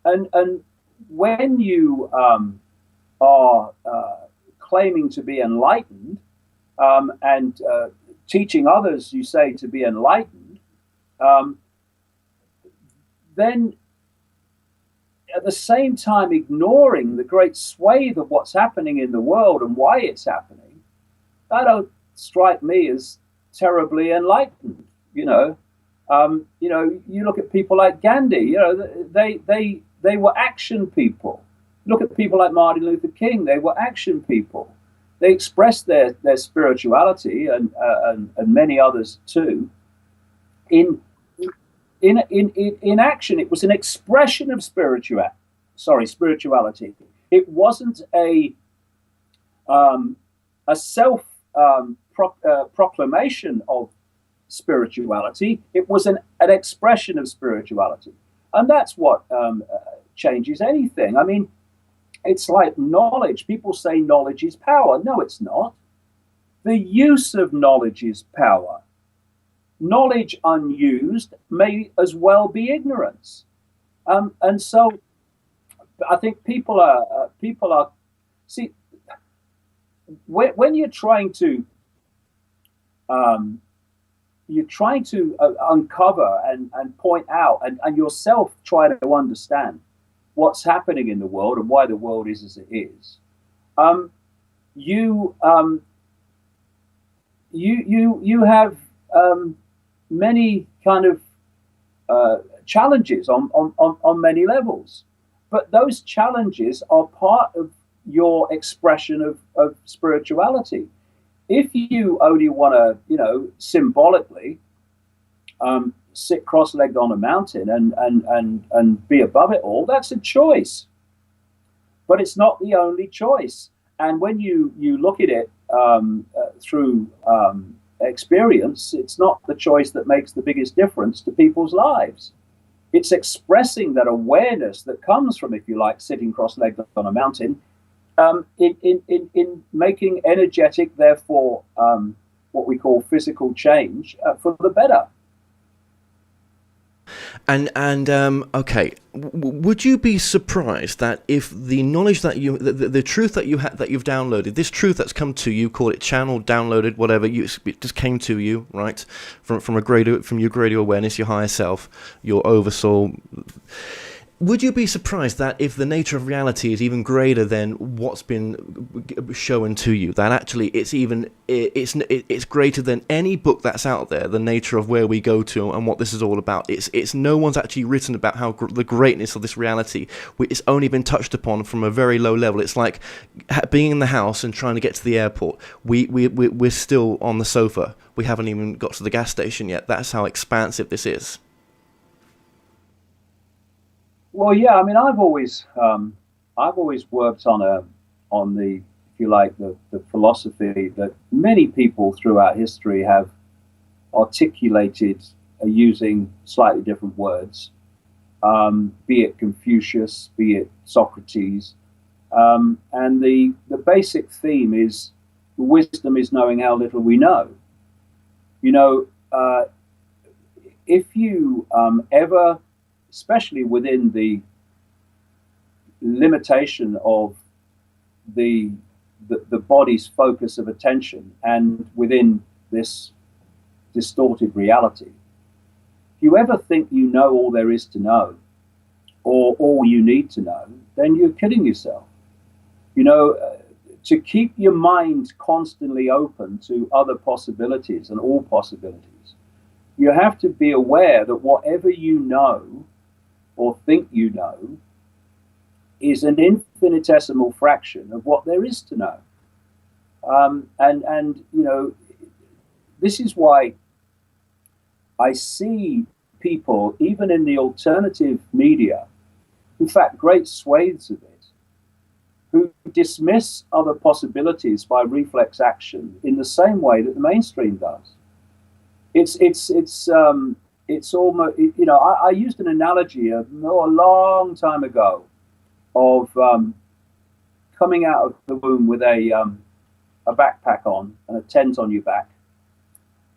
And when you are claiming to be enlightened and teaching others, you say, to be enlightened, then at the same time ignoring the great swathe of what's happening in the world and why it's happening, that don't strike me as terribly enlightened. You look at people like Gandhi. They were action people. Look at people like Martin Luther King. They were action people. They expressed their spirituality and many others too in action. It was an expression of spirituality. It wasn't a self proclamation of spirituality. It was an expression of spirituality, and that's what changes anything. I mean, it's like knowledge. People say knowledge is power. No, it's not. The use of knowledge is power. Knowledge unused may as well be ignorance, and so I think people are see, when you're trying to you're trying to uncover and point out and yourself try to understand what's happening in the world and why the world is as it is, you have many kind of challenges on many levels, but those challenges are part of your expression of spirituality. If you only want to, symbolically sit cross-legged on a mountain and be above it all, that's a choice. But it's not the only choice. And when you look at it through experience, it's not the choice that makes the biggest difference to people's lives. It's expressing that awareness that comes from, if you like, sitting cross-legged on a mountain, in making energetic, therefore, what we call physical change for the better. And okay, would you be surprised that if the knowledge that the truth that you've downloaded, this truth that's come to you, call it channeled, downloaded, whatever, it just came to you, right, from your greater awareness, your higher self, your oversoul. Would you be surprised that if the nature of reality is even greater than what's been shown to you, that actually it's greater than any book that's out there, the nature of where we go to and what this is all about? It's no one's actually written about how the greatness of this reality. It's only been touched upon from a very low level. It's like being in the house and trying to get to the airport. We're still on the sofa. We haven't even got to the gas station yet. That's how expansive this is. Well, yeah, I mean, I've always worked on the, if you like, the philosophy that many people throughout history have articulated using slightly different words, be it Confucius, be it Socrates, and the basic theme is wisdom is knowing how little we know. If you ever, especially within the limitation of the body's focus of attention and within this distorted reality, if you ever think you know all there is to know or all you need to know, then you're kidding yourself. To keep your mind constantly open to other possibilities and all possibilities, you have to be aware that whatever you know or think you know is an infinitesimal fraction of what there is to know. This is why I see people, even in the alternative media, in fact, great swathes of it, who dismiss other possibilities by reflex action in the same way that the mainstream does. It's almost, I used an analogy a long time ago of coming out of the womb with a backpack on and a tent on your back,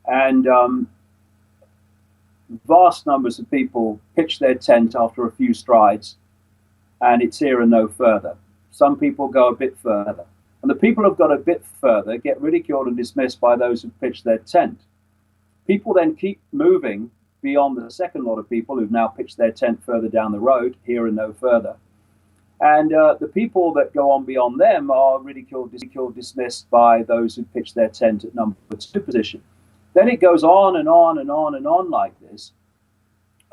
and vast numbers of people pitch their tent after a few strides, and it's here and no further. Some people go a bit further, and the people who've got a bit further get ridiculed and dismissed by those who pitch their tent. People then keep moving beyond the second lot of people who've now pitched their tent further down the road, here and no further. And the people that go on beyond them are ridiculed, dismissed by those who pitch their tent at number 2 position. Then it goes on and on and on and on like this,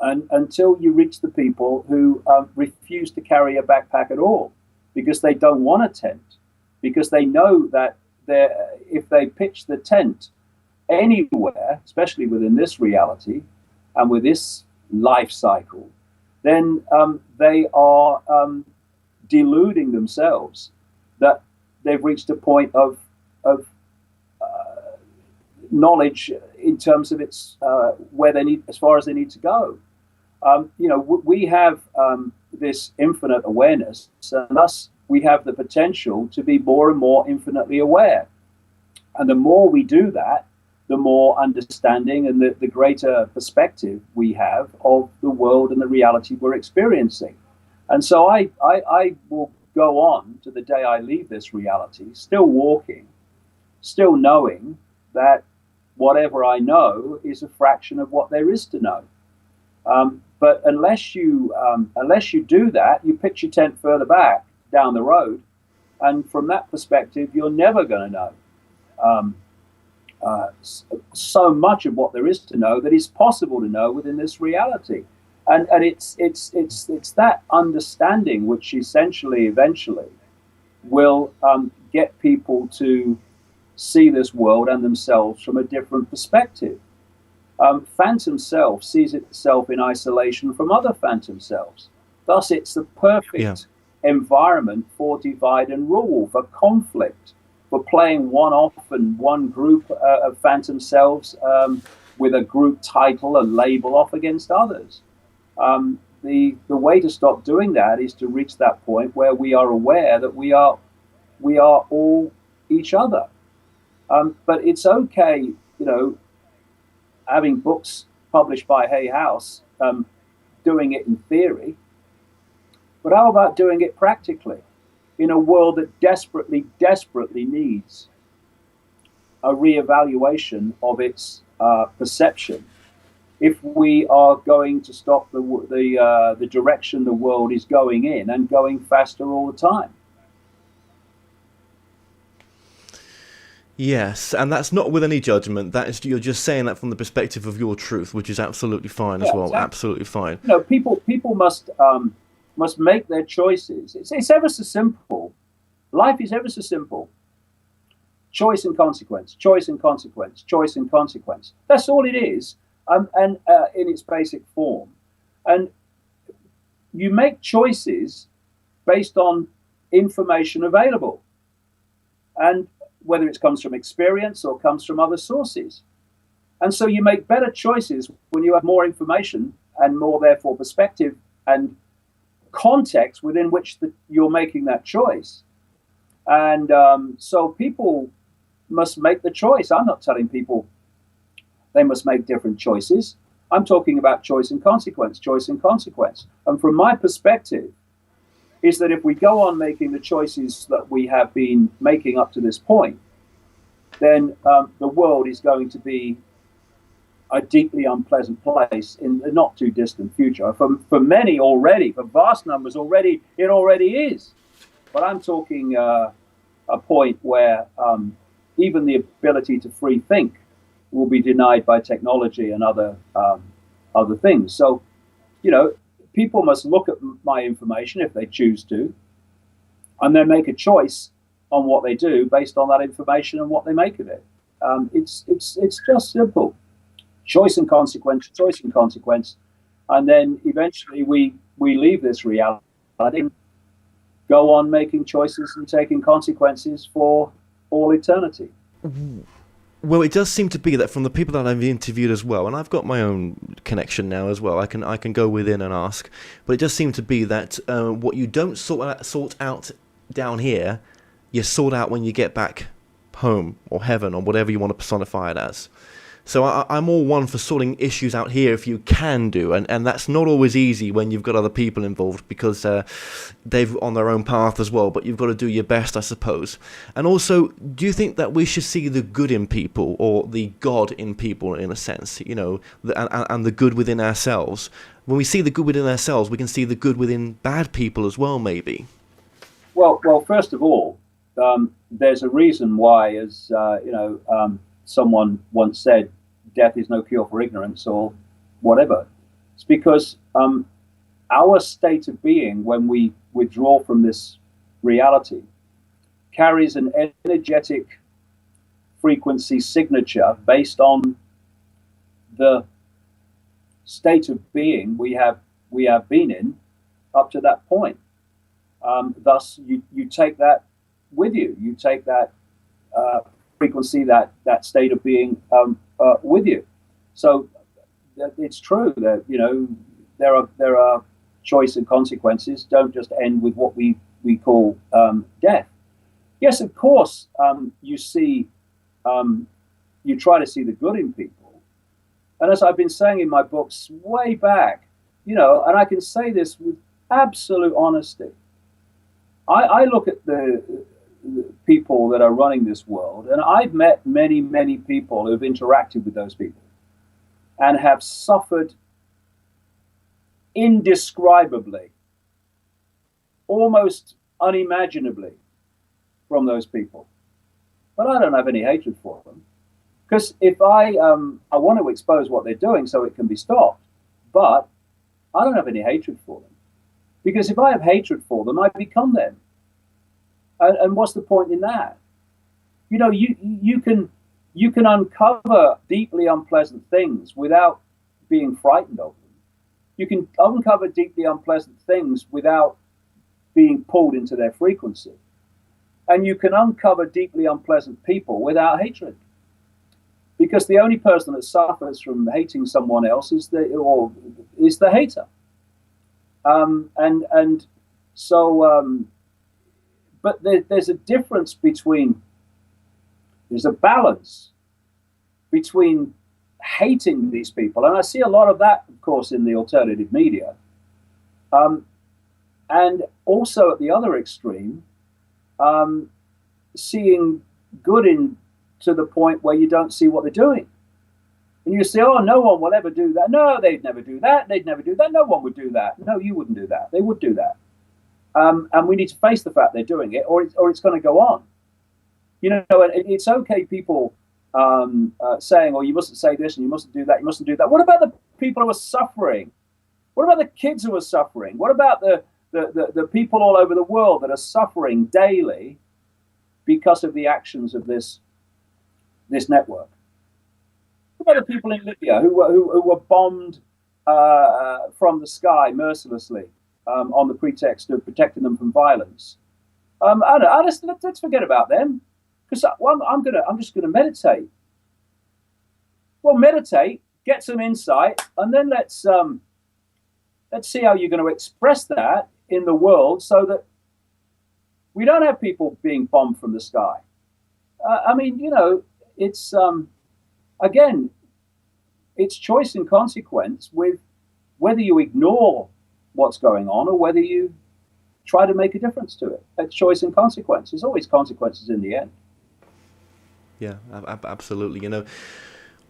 and until you reach the people who refuse to carry a backpack at all because they don't want a tent, because they know that if they pitch the tent anywhere, especially within this reality and with this life cycle, then they are deluding themselves that they've reached a point of knowledge in terms of its where they need, as far as they need to go. We have this infinite awareness, and thus we have the potential to be more and more infinitely aware. And the more we do that, the more understanding and the greater perspective we have of the world and the reality we're experiencing. And so I will go on to the day I leave this reality, still walking, still knowing that whatever I know is a fraction of what there is to know. But unless you do that, you pitch your tent further back down the road, and from that perspective, you're never going to know so much of what there is to know that is possible to know within this reality. And it's that understanding which essentially, eventually, will get people to see this world and themselves from a different perspective. Phantom self sees itself in isolation from other phantom selves. Thus, it's the perfect environment for divide and rule, for conflict, for playing one off and one group of phantom selves with a group title and label off against others. The way to stop doing that is to reach that point where we are aware that we are all each other. But it's okay, having books published by Hay House, doing it in theory. But how about doing it practically in a world that desperately, desperately needs a reevaluation of its perception? If we are going to stop the direction the world is going in and going faster all the time. Yes, and that's not with any judgment. That is, you're just saying that from the perspective of your truth, which is absolutely fine as well. Exactly. Absolutely fine. People must make their choices. It's ever so simple. Life is ever so simple. Choice and consequence. Choice and consequence. Choice and consequence. That's all it is. And in its basic form. And you make choices based on information available. And whether it comes from experience or comes from other sources. And so you make better choices when you have more information and more, therefore, perspective and context within which you're making that choice. And so people must make the choice. I'm not telling people they must make different choices. I'm talking about choice and consequence, choice and consequence. And from my perspective, is that if we go on making the choices that we have been making up to this point, then the world is going to be a deeply unpleasant place in the not too distant future. For many already, for vast numbers already, it already is. But I'm talking a point where even the ability to free think will be denied by technology and other things. So, people must look at my information if they choose to, and then make a choice on what they do based on that information and what they make of it. It's just simple. Choice and consequence, choice and consequence. And then eventually we leave this reality, go on making choices and taking consequences for all eternity. Well, it does seem to be that from the people that I've interviewed as well, and I've got my own connection now as well, I can go within and ask, but it does seem to be that what you don't sort out down here, you sort out when you get back home, or heaven, or whatever you want to personify it as. So I'm all one for sorting issues out here if you can do, and that's not always easy when you've got other people involved, because they've on their own path as well, but you've got to do your best, I suppose. And also, do you think that we should see the good in people, or the God in people in a sense, and the good within ourselves? When we see the good within ourselves, we can see the good within bad people as well, maybe. Well, first of all, there's a reason why, as someone once said, death is no cure for ignorance, or whatever. It's because our state of being, when we withdraw from this reality, carries an energetic frequency signature based on the state of being we have been in up to that point. Thus, you take that with you. You take that frequency, that state of being with you. So it's true that there are choice and consequences. Don't just end with what we call death. Yes, of course, you try to see the good in people, and as I've been saying in my books way back, and I can say this with absolute honesty. I look at people that are running this world, and I've met many, many people who've interacted with those people and have suffered indescribably, almost unimaginably from those people. But I don't have any hatred for them, because if I want to expose what they're doing so it can be stopped, but I don't have any hatred for them, because if I have hatred for them, I become them. And what's the point in that? You know, you can uncover deeply unpleasant things without being frightened of them. You can uncover deeply unpleasant things without being pulled into their frequency. And you can uncover deeply unpleasant people without hatred. Because the only person that suffers from hating someone else is the hater. But there's a difference there's a balance between hating these people, and I see a lot of that, of course, in the alternative media, and also at the other extreme, seeing good to the point where you don't see what they're doing. And you say, oh, no one will ever do that. No, they'd never do that. They'd never do that. No one would do that. No, you wouldn't do that. They would do that. And we need to face the fact they're doing it, or it's going to go on. You know, and it's okay, people saying, oh, you mustn't say this and you mustn't do that, you mustn't do that. What about the people who are suffering? What about the kids who are suffering? What about the people all over the world that are suffering daily because of the actions of this network? What about the people in Libya who were bombed from the sky mercilessly? On the pretext of protecting them from violence, let's forget about them, because I'm just gonna meditate. Well, meditate, get some insight, and then let's see how you're going to express that in the world, so that we don't have people being bombed from the sky. I mean, you know, it's again, it's choice and consequence with whether you ignore what's going on or whether you try to make a difference to it. It's choice and consequence. There's always consequences in the end. Yeah, absolutely. You know,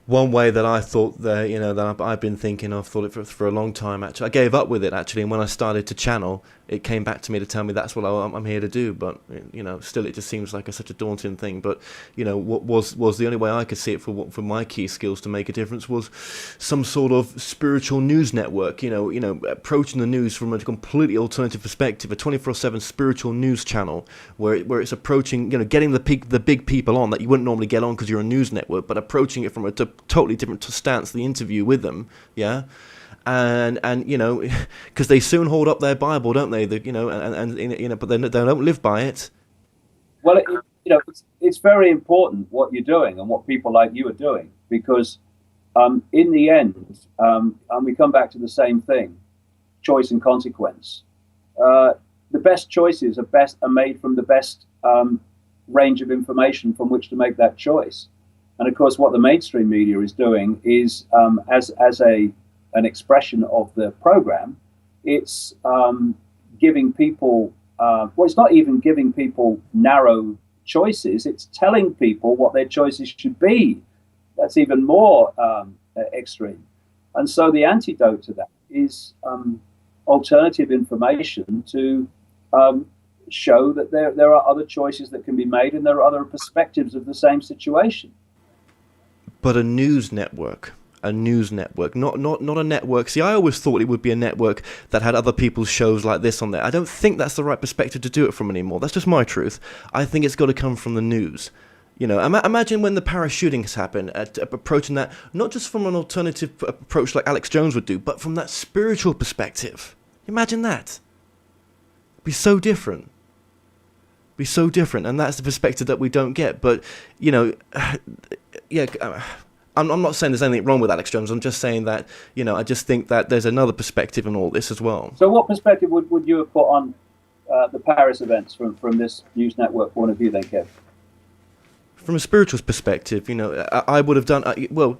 one way that I thought that I've been thinking, I've thought it for a long time. Actually, I gave up with it actually, and when I started to channel, it came back to me to tell me that's what I'm here to do. But you know, still, it just seems like such a daunting thing. But you know, what was the only way I could see it for my key skills to make a difference was some sort of spiritual news network. You know, approaching the news from a completely alternative perspective, a 24/7 spiritual news channel where it's approaching, you know, getting the big people on that you wouldn't normally get on because you're a news network, but approaching it from a totally different stance, the interview with them, yeah. And you know, because they soon hold up their Bible, don't they? You know, and you know, but they don't live by it. Well, you know, it's very important what you're doing and what people like you are doing, because in the end, and we come back to the same thing: choice and consequence. The best choices are made from the best range of information from which to make that choice. And of course, what the mainstream media is doing is, as an expression of the program, it's giving people, well, it's not even giving people narrow choices, it's telling people what their choices should be. That's even more extreme. And so the antidote to that is alternative information to show that there are other choices that can be made and there are other perspectives of the same situation. But a news network, not a network. See, I always thought it would be a network that had other people's shows like this on there. I don't think that's the right perspective to do it from anymore. That's just my truth. I think it's got to come from the news. You know, imagine when the Paris shootings happened, approaching that not just from an alternative approach like Alex Jones would do, but from that spiritual perspective. Imagine that. It'd be so different. And that's the perspective that we don't get. But, you know, yeah, I'm not saying there's anything wrong with Alex Jones. I'm just saying that, you know, I just think that there's another perspective in all this as well. So what perspective would you have put on the Paris events from this news network point of view then, Kev? From a spiritual perspective, you know, I would have done, well,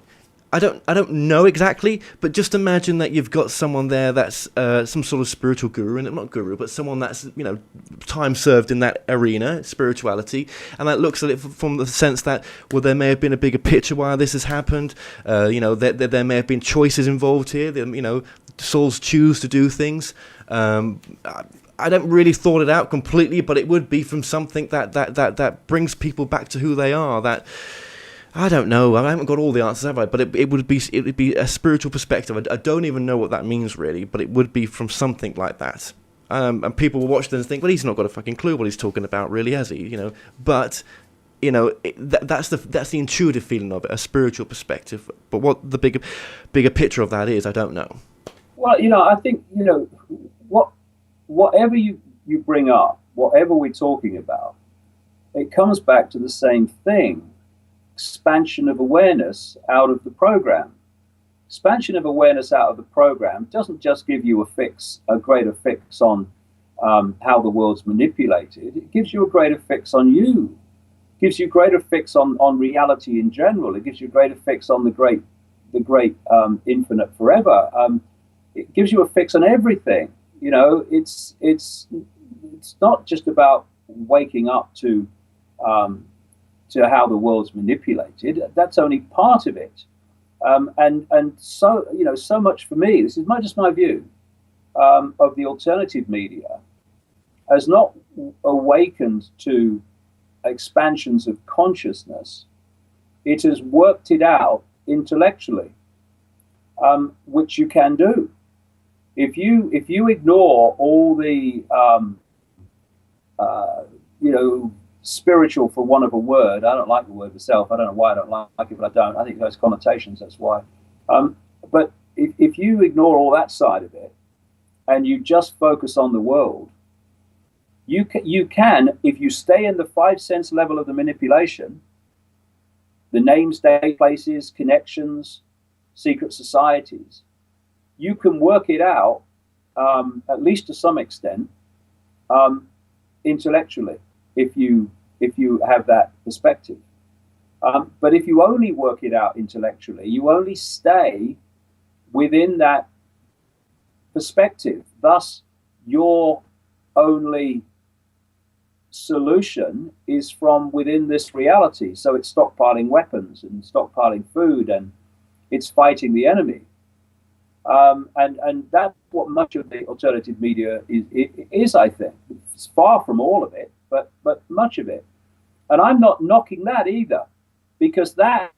I don't know exactly, but just imagine that you've got someone there that's some sort of spiritual guru, and not guru, but someone that's, you know, time served in that arena, spirituality, and that looks at it from the sense that, well, there may have been a bigger picture why this has happened. You know, there may have been choices involved here. You know, souls choose to do things. I don't really thought it out completely, but it would be from something that brings people back to who they are. That, I don't know. I haven't got all the answers, have I? But it would be a spiritual perspective. I don't even know what that means really, but it would be from something like that. And people will watch this and think, well, he's not got a fucking clue what he's talking about, really, has he? You know, but you know, that's the intuitive feeling of it, a spiritual perspective. But what the bigger picture of that is, I don't know. Well, you know, I think, you know, whatever you bring up, whatever we're talking about, it comes back to the same thing. Expansion of awareness out of the program. Expansion of awareness out of the program doesn't just give you a greater fix on how the world's manipulated. It gives you a greater fix on you. It gives you a greater fix on reality in general. It gives you a greater fix on the great infinite forever. It gives you a fix on everything. You know, it's not just about waking up to how the world's manipulated. That's only part of it. And so, you know, so much for me, this is not just my view, of the alternative media, has not awakened to expansions of consciousness. It has worked it out intellectually, which you can do. If you ignore all the, you know, spiritual, for want of a word, I don't like the word myself. I don't know why I don't like it, but I don't. I think it has connotations, that's why. But if you ignore all that side of it and you just focus on the world, you can, if you stay in the 5 sense level of the manipulation, the names, days, places, connections, secret societies, you can work it out, at least to some extent, intellectually, if you have that perspective. But if you only work it out intellectually, you only stay within that perspective. Thus, your only solution is from within this reality. So it's stockpiling weapons and stockpiling food, and it's fighting the enemy. And that's what much of the alternative media is, I think. It's far from all of it, but much of it. And I'm not knocking that either, because that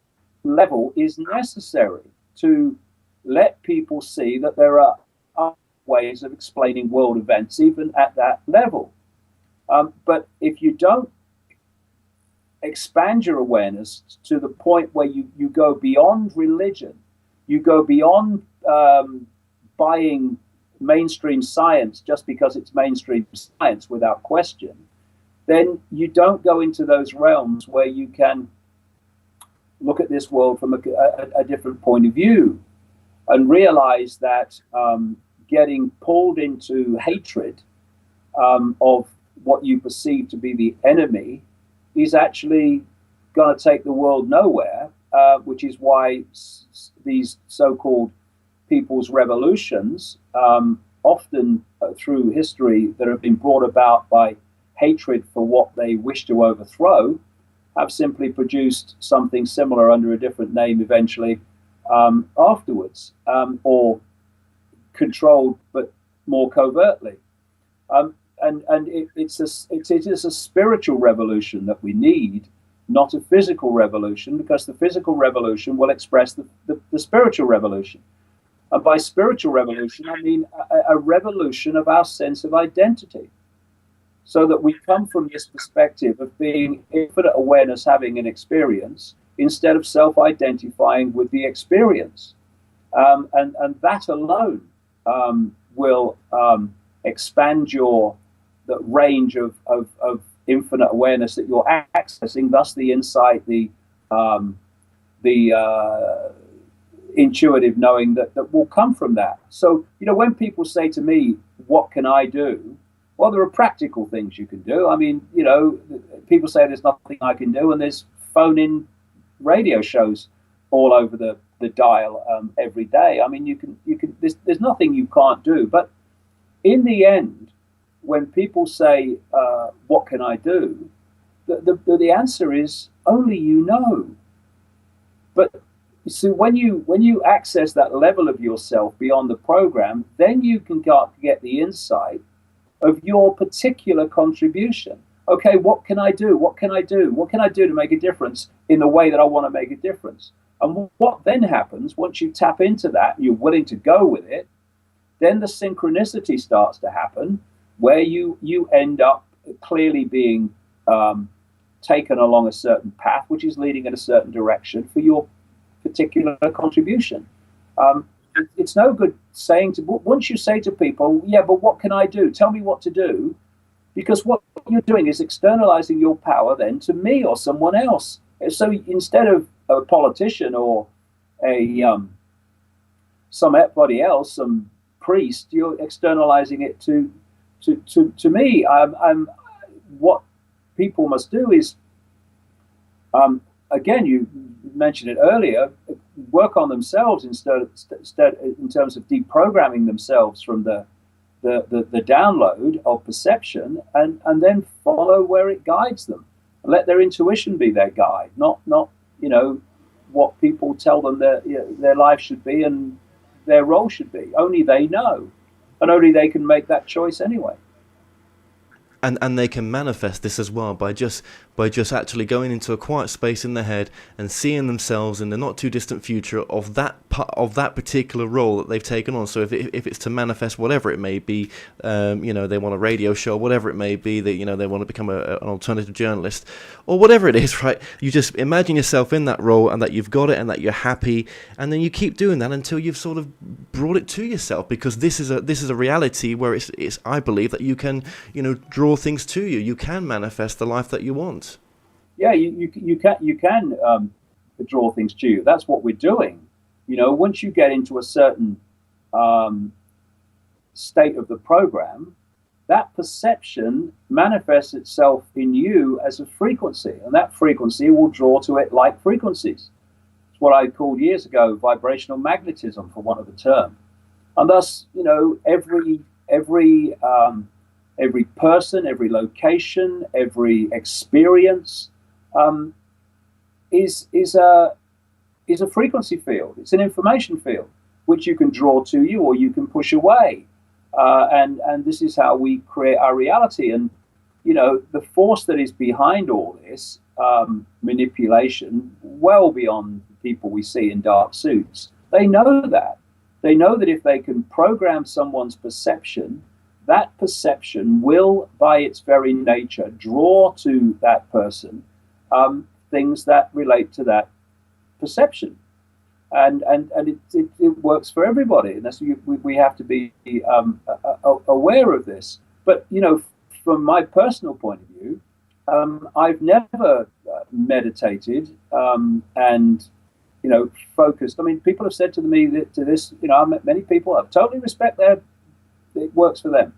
level is necessary to let people see that there are other ways of explaining world events, even at that level. But if you don't expand your awareness to the point where you go beyond religion, you go beyond buying mainstream science just because it's mainstream science without question, then you don't go into those realms where you can look at this world from a different point of view and realize that getting pulled into hatred of what you perceive to be the enemy is actually going to take the world nowhere, which is why these so-called people's revolutions, often through history that have been brought about by hatred for what they wish to overthrow, have simply produced something similar under a different name eventually afterwards, or controlled but more covertly. And it is a spiritual revolution that we need, not a physical revolution, because the physical revolution will express the spiritual revolution. And by spiritual revolution, I mean a revolution of our sense of identity, so that we come from this perspective of being infinite awareness, having an experience, instead of self-identifying with the experience. And that alone will expand the range of infinite awareness that you're accessing, thus the insight, the intuitive knowing that will come from that. So, you know, when people say to me, what can I do? Well, there are practical things you can do. I mean, you know, people say there's nothing I can do, and there's phone-in radio shows all over the the dial every day. I mean, you can. There's nothing you can't do. But in the end, when people say, "What can I do?" the answer is only you know. But so when you access that level of yourself beyond the program, then you can get the insight of your particular contribution. Okay, what can I do? What can I do? What can I do to make a difference in the way that I want to make a difference? And what then happens once you tap into that and you're willing to go with it, then the synchronicity starts to happen where you end up clearly being taken along a certain path, which is leading in a certain direction for your particular contribution. It's no good saying once you say to people, yeah, but what can I do? Tell me what to do. Because what you're doing is externalizing your power then to me or someone else. So instead of a politician or somebody else, some priest, you're externalizing it to me. What people must do is, again, you mentioned it earlier, work on themselves instead in terms of deprogramming themselves from the download of perception, and then follow where it guides them. Let their intuition be their guide, not what people tell them their life should be and their role should be. Only they know, and only they can make that choice anyway. And they can manifest this as well by just actually going into a quiet space in their head and seeing themselves in the not too distant future of that particular role that they've taken on. So if it's to manifest whatever it may be, they want a radio show, whatever it may be, that they want to become an alternative journalist or whatever it is, right? You just imagine yourself in that role and that you've got it and that you're happy, and then you keep doing that until you've sort of brought it to yourself, because this is a reality where it's I believe that you can draw things to you. You can manifest the life that you want. Yeah, you can draw things to you. That's what we're doing. Once you get into a certain state of the program, that perception manifests itself in you as a frequency, and that frequency will draw to it like frequencies. It's what I called years ago vibrational magnetism, for want of a term. And thus, every person, every location, every experience is a frequency field. It's an information field which you can draw to you or you can push away. And this is how we create our reality. And the force that is behind all this manipulation, well beyond the people we see in dark suits, they know that. They know that if they can program someone's perception, that perception will, by its very nature, draw to that person things that relate to that perception, and it works for everybody. And that's we have to be aware of this. But from my personal point of view, I've never meditated and focused. I mean, people have said to me to this. I met many people. I totally respect it works for them.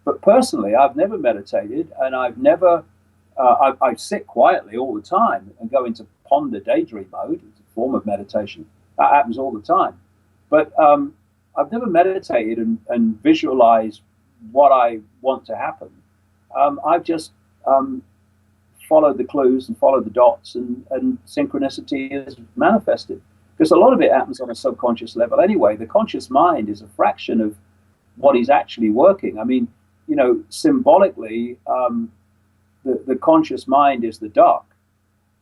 But personally, I've never meditated, and I've never, I sit quietly all the time and go into ponder daydream mode. It's a form of meditation. That happens all the time. But I've never meditated and visualized what I want to happen. I've just followed the clues and followed the dots, and synchronicity is manifested. Because a lot of it happens on a subconscious level anyway. The conscious mind is a fraction of what is actually working. I mean, symbolically, the conscious mind is the dark,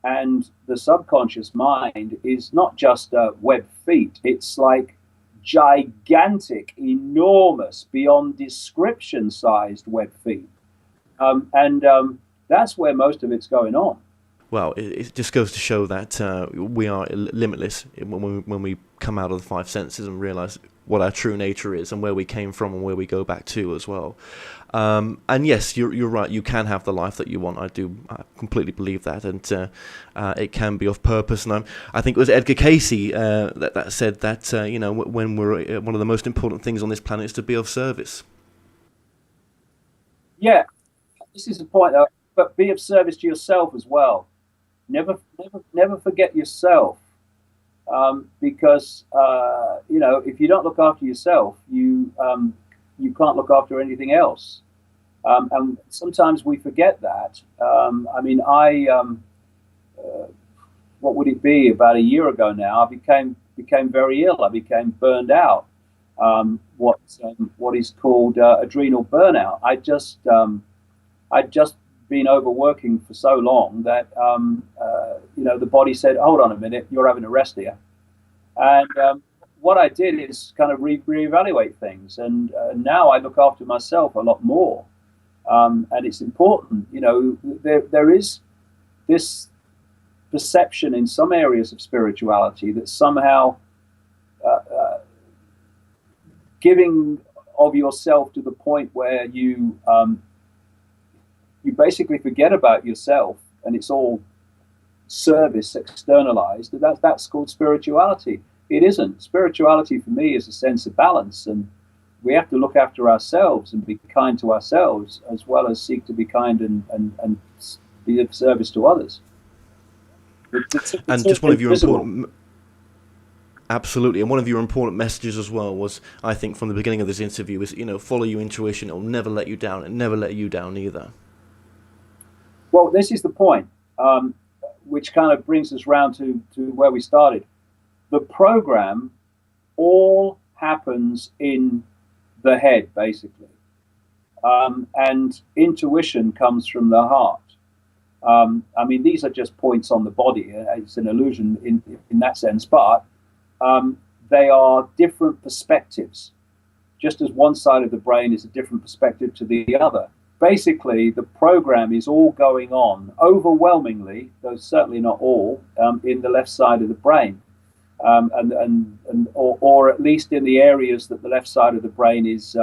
and the subconscious mind is not just web feet. It's like gigantic, enormous, beyond description sized web feet. And that's where most of it's going on. Well, it just goes to show that we are limitless when we come out of the five senses and realize what our true nature is and where we came from and where we go back to as well. And yes, you're right. You can have the life that you want. I completely believe that, and it can be of purpose. And I think it was Edgar Casey that said that when we're one of the most important things on this planet is to be of service. Yeah, this is the point. But be of service to yourself as well. Never forget yourself. because if you don't look after yourself, you can't look after anything else. And sometimes we forget that. What would it be? About a year ago now, I became very ill. I became burned out. What is called adrenal burnout. I'd just been overworking for so long that the body said, "Hold on a minute, you're having a rest here." And what I did is kind of reevaluate things, and now I look after myself a lot more. And it's important, there is this perception in some areas of spirituality that somehow giving of yourself to the point where you basically forget about yourself and it's all service externalized. That's called spirituality. It isn't. Spirituality for me is a sense of balance, and we have to look after ourselves and be kind to ourselves as well as seek to be kind and be of service to others. And just one of your important... Absolutely, and one of your important messages as well was, I think, from the beginning of this interview, is, follow your intuition. It'll never let you down. It never let you down either. Well, this is the point, which kind of brings us round to where we started. The program all happens in the head, basically. And intuition comes from the heart. These are just points on the body. It's an illusion in that sense, but they are different perspectives, just as one side of the brain is a different perspective to the other. Basically, the program is all going on overwhelmingly, though certainly not all, in the left side of the brain, or at least in the areas that the left side of the brain is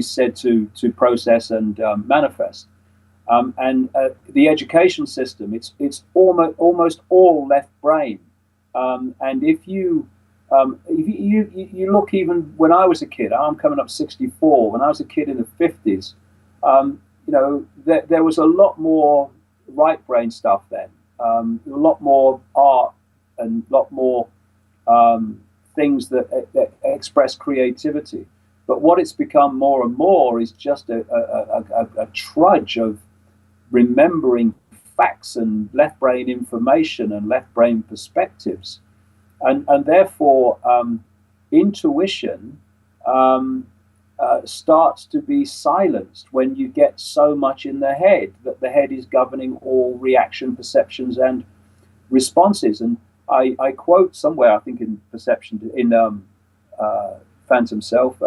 said to process and manifest. The education system, it's almost all left brain. And if you look, even when I was a kid, I'm coming up 64. When I was a kid in the 50s, there was a lot more right brain stuff then, a lot more art and a lot more things that express creativity. But what it's become more and more is just a trudge of remembering facts and left brain information and left brain perspectives. And therefore, intuition starts to be silenced when you get so much in the head, that the head is governing all reaction, perceptions, and responses. And I quote somewhere, I think in Perception, in Phantom Self,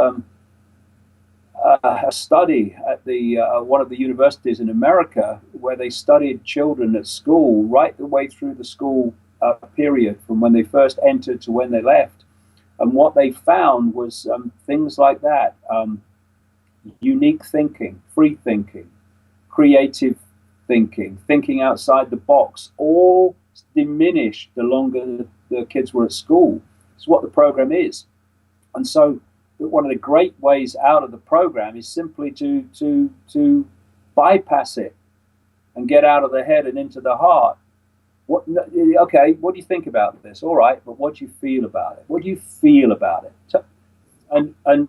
a study at the one of the universities in America, where they studied children at school right the way through the school period, from when they first entered to when they left. And what they found was things like that: unique thinking, free thinking, creative thinking, thinking outside the box, all diminished the longer the kids were at school. It's what the program is. And so one of the great ways out of the program is simply to bypass it and get out of the head and into the heart. Okay, what do you think about this? All right, but what do you feel about it? What do you feel about it? And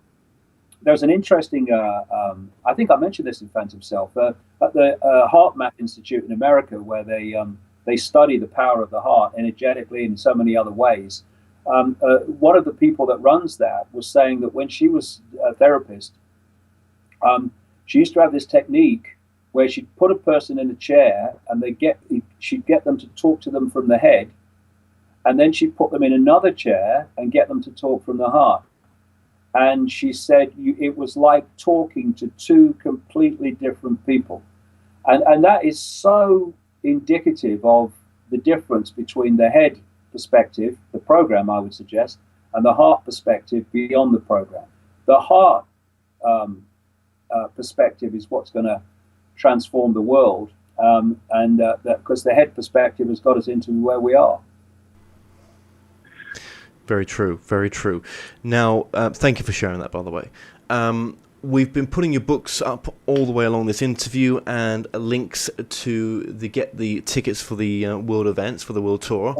there's an interesting, I think I mentioned this in Phantom Self, at the Heart Map Institute in America, where they study the power of the heart energetically in so many other ways. One of the people that runs that was saying that when she was a therapist, she used to have this technique where she'd put a person in a chair and she'd get them to talk to them from the head, and then she'd put them in another chair and get them to talk from the heart. And she said it was like talking to two completely different people. And that is so indicative of the difference between the head perspective, the program, I would suggest, and the heart perspective beyond the program. The heart perspective is what's going to transform the world, because the head perspective has got us into where we are. Very true, very true. Now, thank you for sharing that, by the way. we've been putting your books up all the way along this interview, and links to get the tickets for the world events, for the world tour.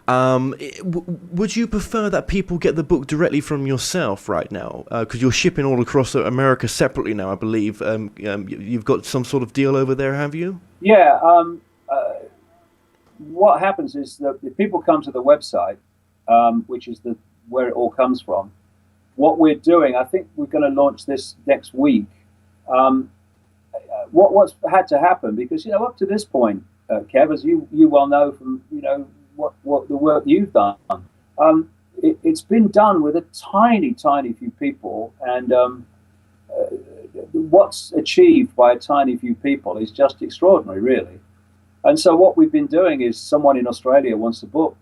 Would you prefer that people get the book directly from yourself right now? Because you're shipping all across America separately now, I believe. You've got some sort of deal over there, have you? Yeah. What happens is that if people come to the website, which is where it all comes from, what we're doing, I think we're going to launch this next week. What's had to happen, because up to this point, Kev, as you well know from what the work you've done, it's been done with a tiny few people, and what's achieved by a tiny few people is just extraordinary, really. And so what we've been doing is, someone in Australia wants a book,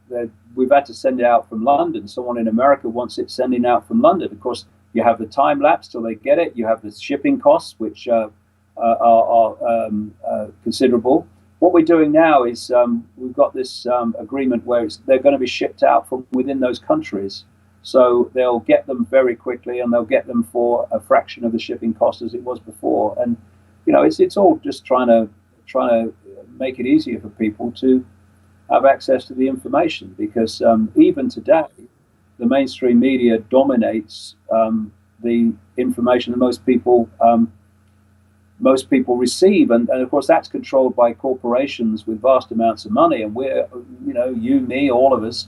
we've had to send it out from London. Someone in America wants it sending out from London. Of course, you have the time lapse till they get it. You have the shipping costs, which are considerable. What we're doing now is we've got this agreement where they're going to be shipped out from within those countries. So they'll get them very quickly, and they'll get them for a fraction of the shipping cost as it was before. And it's all just trying to make it easier for people to have access to the information, because even today, the mainstream media dominates the information that most people receive, and of course that's controlled by corporations with vast amounts of money. And we're, you, me, all of us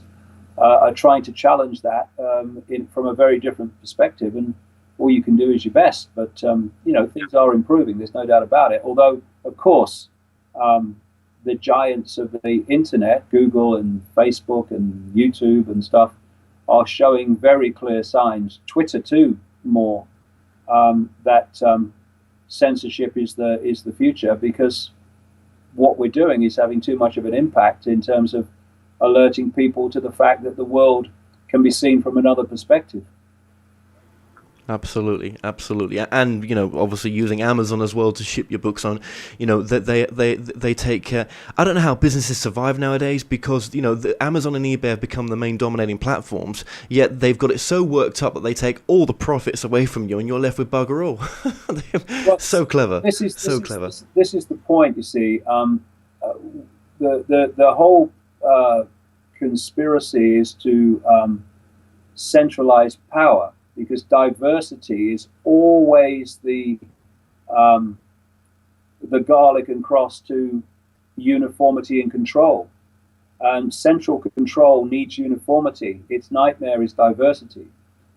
are trying to challenge that from a very different perspective. And all you can do is your best. But things are improving. There's no doubt about it. Although, of course, the giants of the internet, Google and Facebook and YouTube and stuff, are showing very clear signs, Twitter too, more, that censorship is the future, because what we're doing is having too much of an impact in terms of alerting people to the fact that the world can be seen from another perspective. Absolutely, and obviously using Amazon as well to ship your books on. They take. I don't know how businesses survive nowadays, because the Amazon and eBay have become the main dominating platforms. Yet they've got it so worked up that they take all the profits away from you, and you're left with bugger all. Well, so clever. This is the point. You see, the whole conspiracy is to centralize power, because diversity is always the garlic and cross to uniformity and control. And central control needs uniformity. Its nightmare is diversity.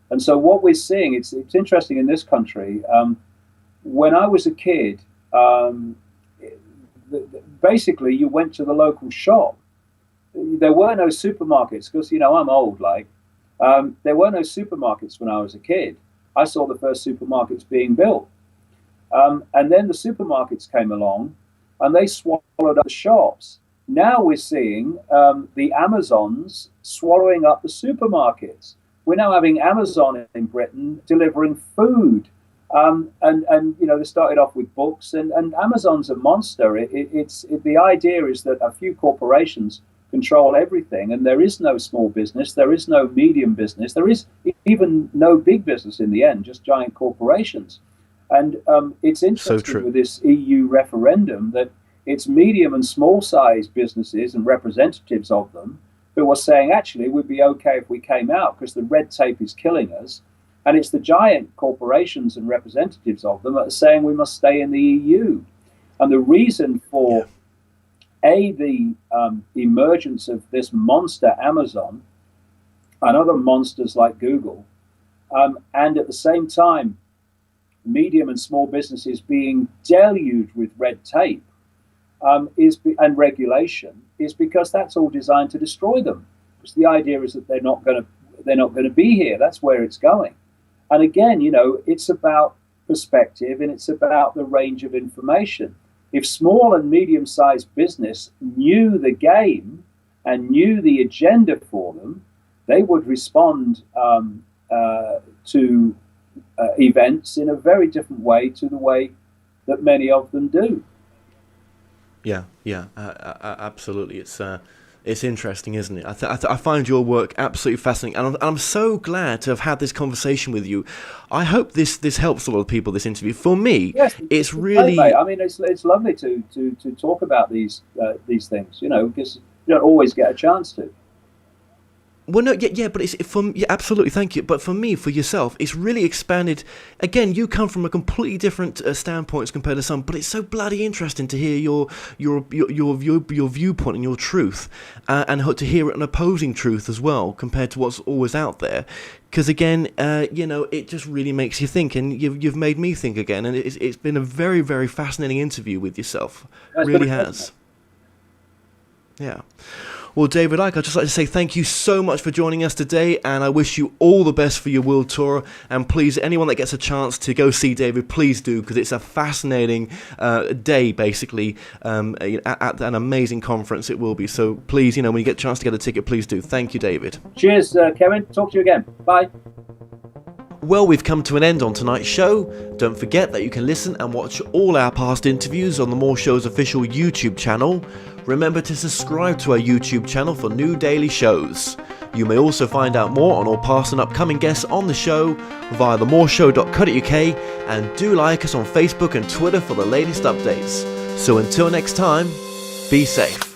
And so what we're seeing, it's interesting in this country. When I was a kid, basically you went to the local shop. There were no supermarkets, because I'm old, like. There were no supermarkets when I was a kid. I saw the first supermarkets being built. And then the supermarkets came along, and they swallowed up the shops. Now we're seeing the Amazons swallowing up the supermarkets. We're now having Amazon in Britain delivering food. And they started off with books, and Amazon's a monster. The idea is that a few corporations control everything, and there is no small business, there is no medium business, there is even no big business in the end, just giant corporations. And it's interesting with this EU referendum that it's medium and small sized businesses and representatives of them who are saying, actually, we'd be okay if we came out because the red tape is killing us. And it's the giant corporations and representatives of them that are saying we must stay in the EU. And the reason for the emergence of this monster Amazon and other monsters like Google, and at the same time, medium and small businesses being deluged with red tape and regulation, is because that's all designed to destroy them. Because the idea is that they're not going to be here. That's where it's going. And again, it's about perspective, and it's about the range of information. If small and medium-sized business knew the game and knew the agenda for them, they would respond to events in a very different way to the way that many of them do. Yeah, absolutely. It's It's interesting, isn't it? I find your work absolutely fascinating, and I'm so glad to have had this conversation with you. I hope this helps a lot of people, this interview. For me, Yes, it's really... mate. I mean, it's lovely to talk about these things, because you don't always get a chance to. Well, no, yeah, but absolutely, thank you. But for me, for yourself, it's really expanded. Again, you come from a completely different standpoint as compared to some, but it's so bloody interesting to hear your viewpoint and your truth, and to hear an opposing truth as well compared to what's always out there. Because again, it just really makes you think, and you've made me think again, and it's been a very, very fascinating interview with yourself. It really has. Yeah. Well, David Icke, I'd just like to say thank you so much for joining us today, and I wish you all the best for your world tour. And please, anyone that gets a chance to go see David, please do, because it's a fascinating day, basically, at an amazing conference it will be. So please, when you get a chance to get a ticket, please do. Thank you, David. Cheers, Kevin. Talk to you again. Bye. Well, we've come to an end on tonight's show. Don't forget that you can listen and watch all our past interviews on the More Show's official YouTube channel. Remember to subscribe to our YouTube channel for new daily shows. You may also find out more on all past and upcoming guests on the show via themoreshow.co.uk, and do like us on Facebook and Twitter for the latest updates. So until next time, be safe.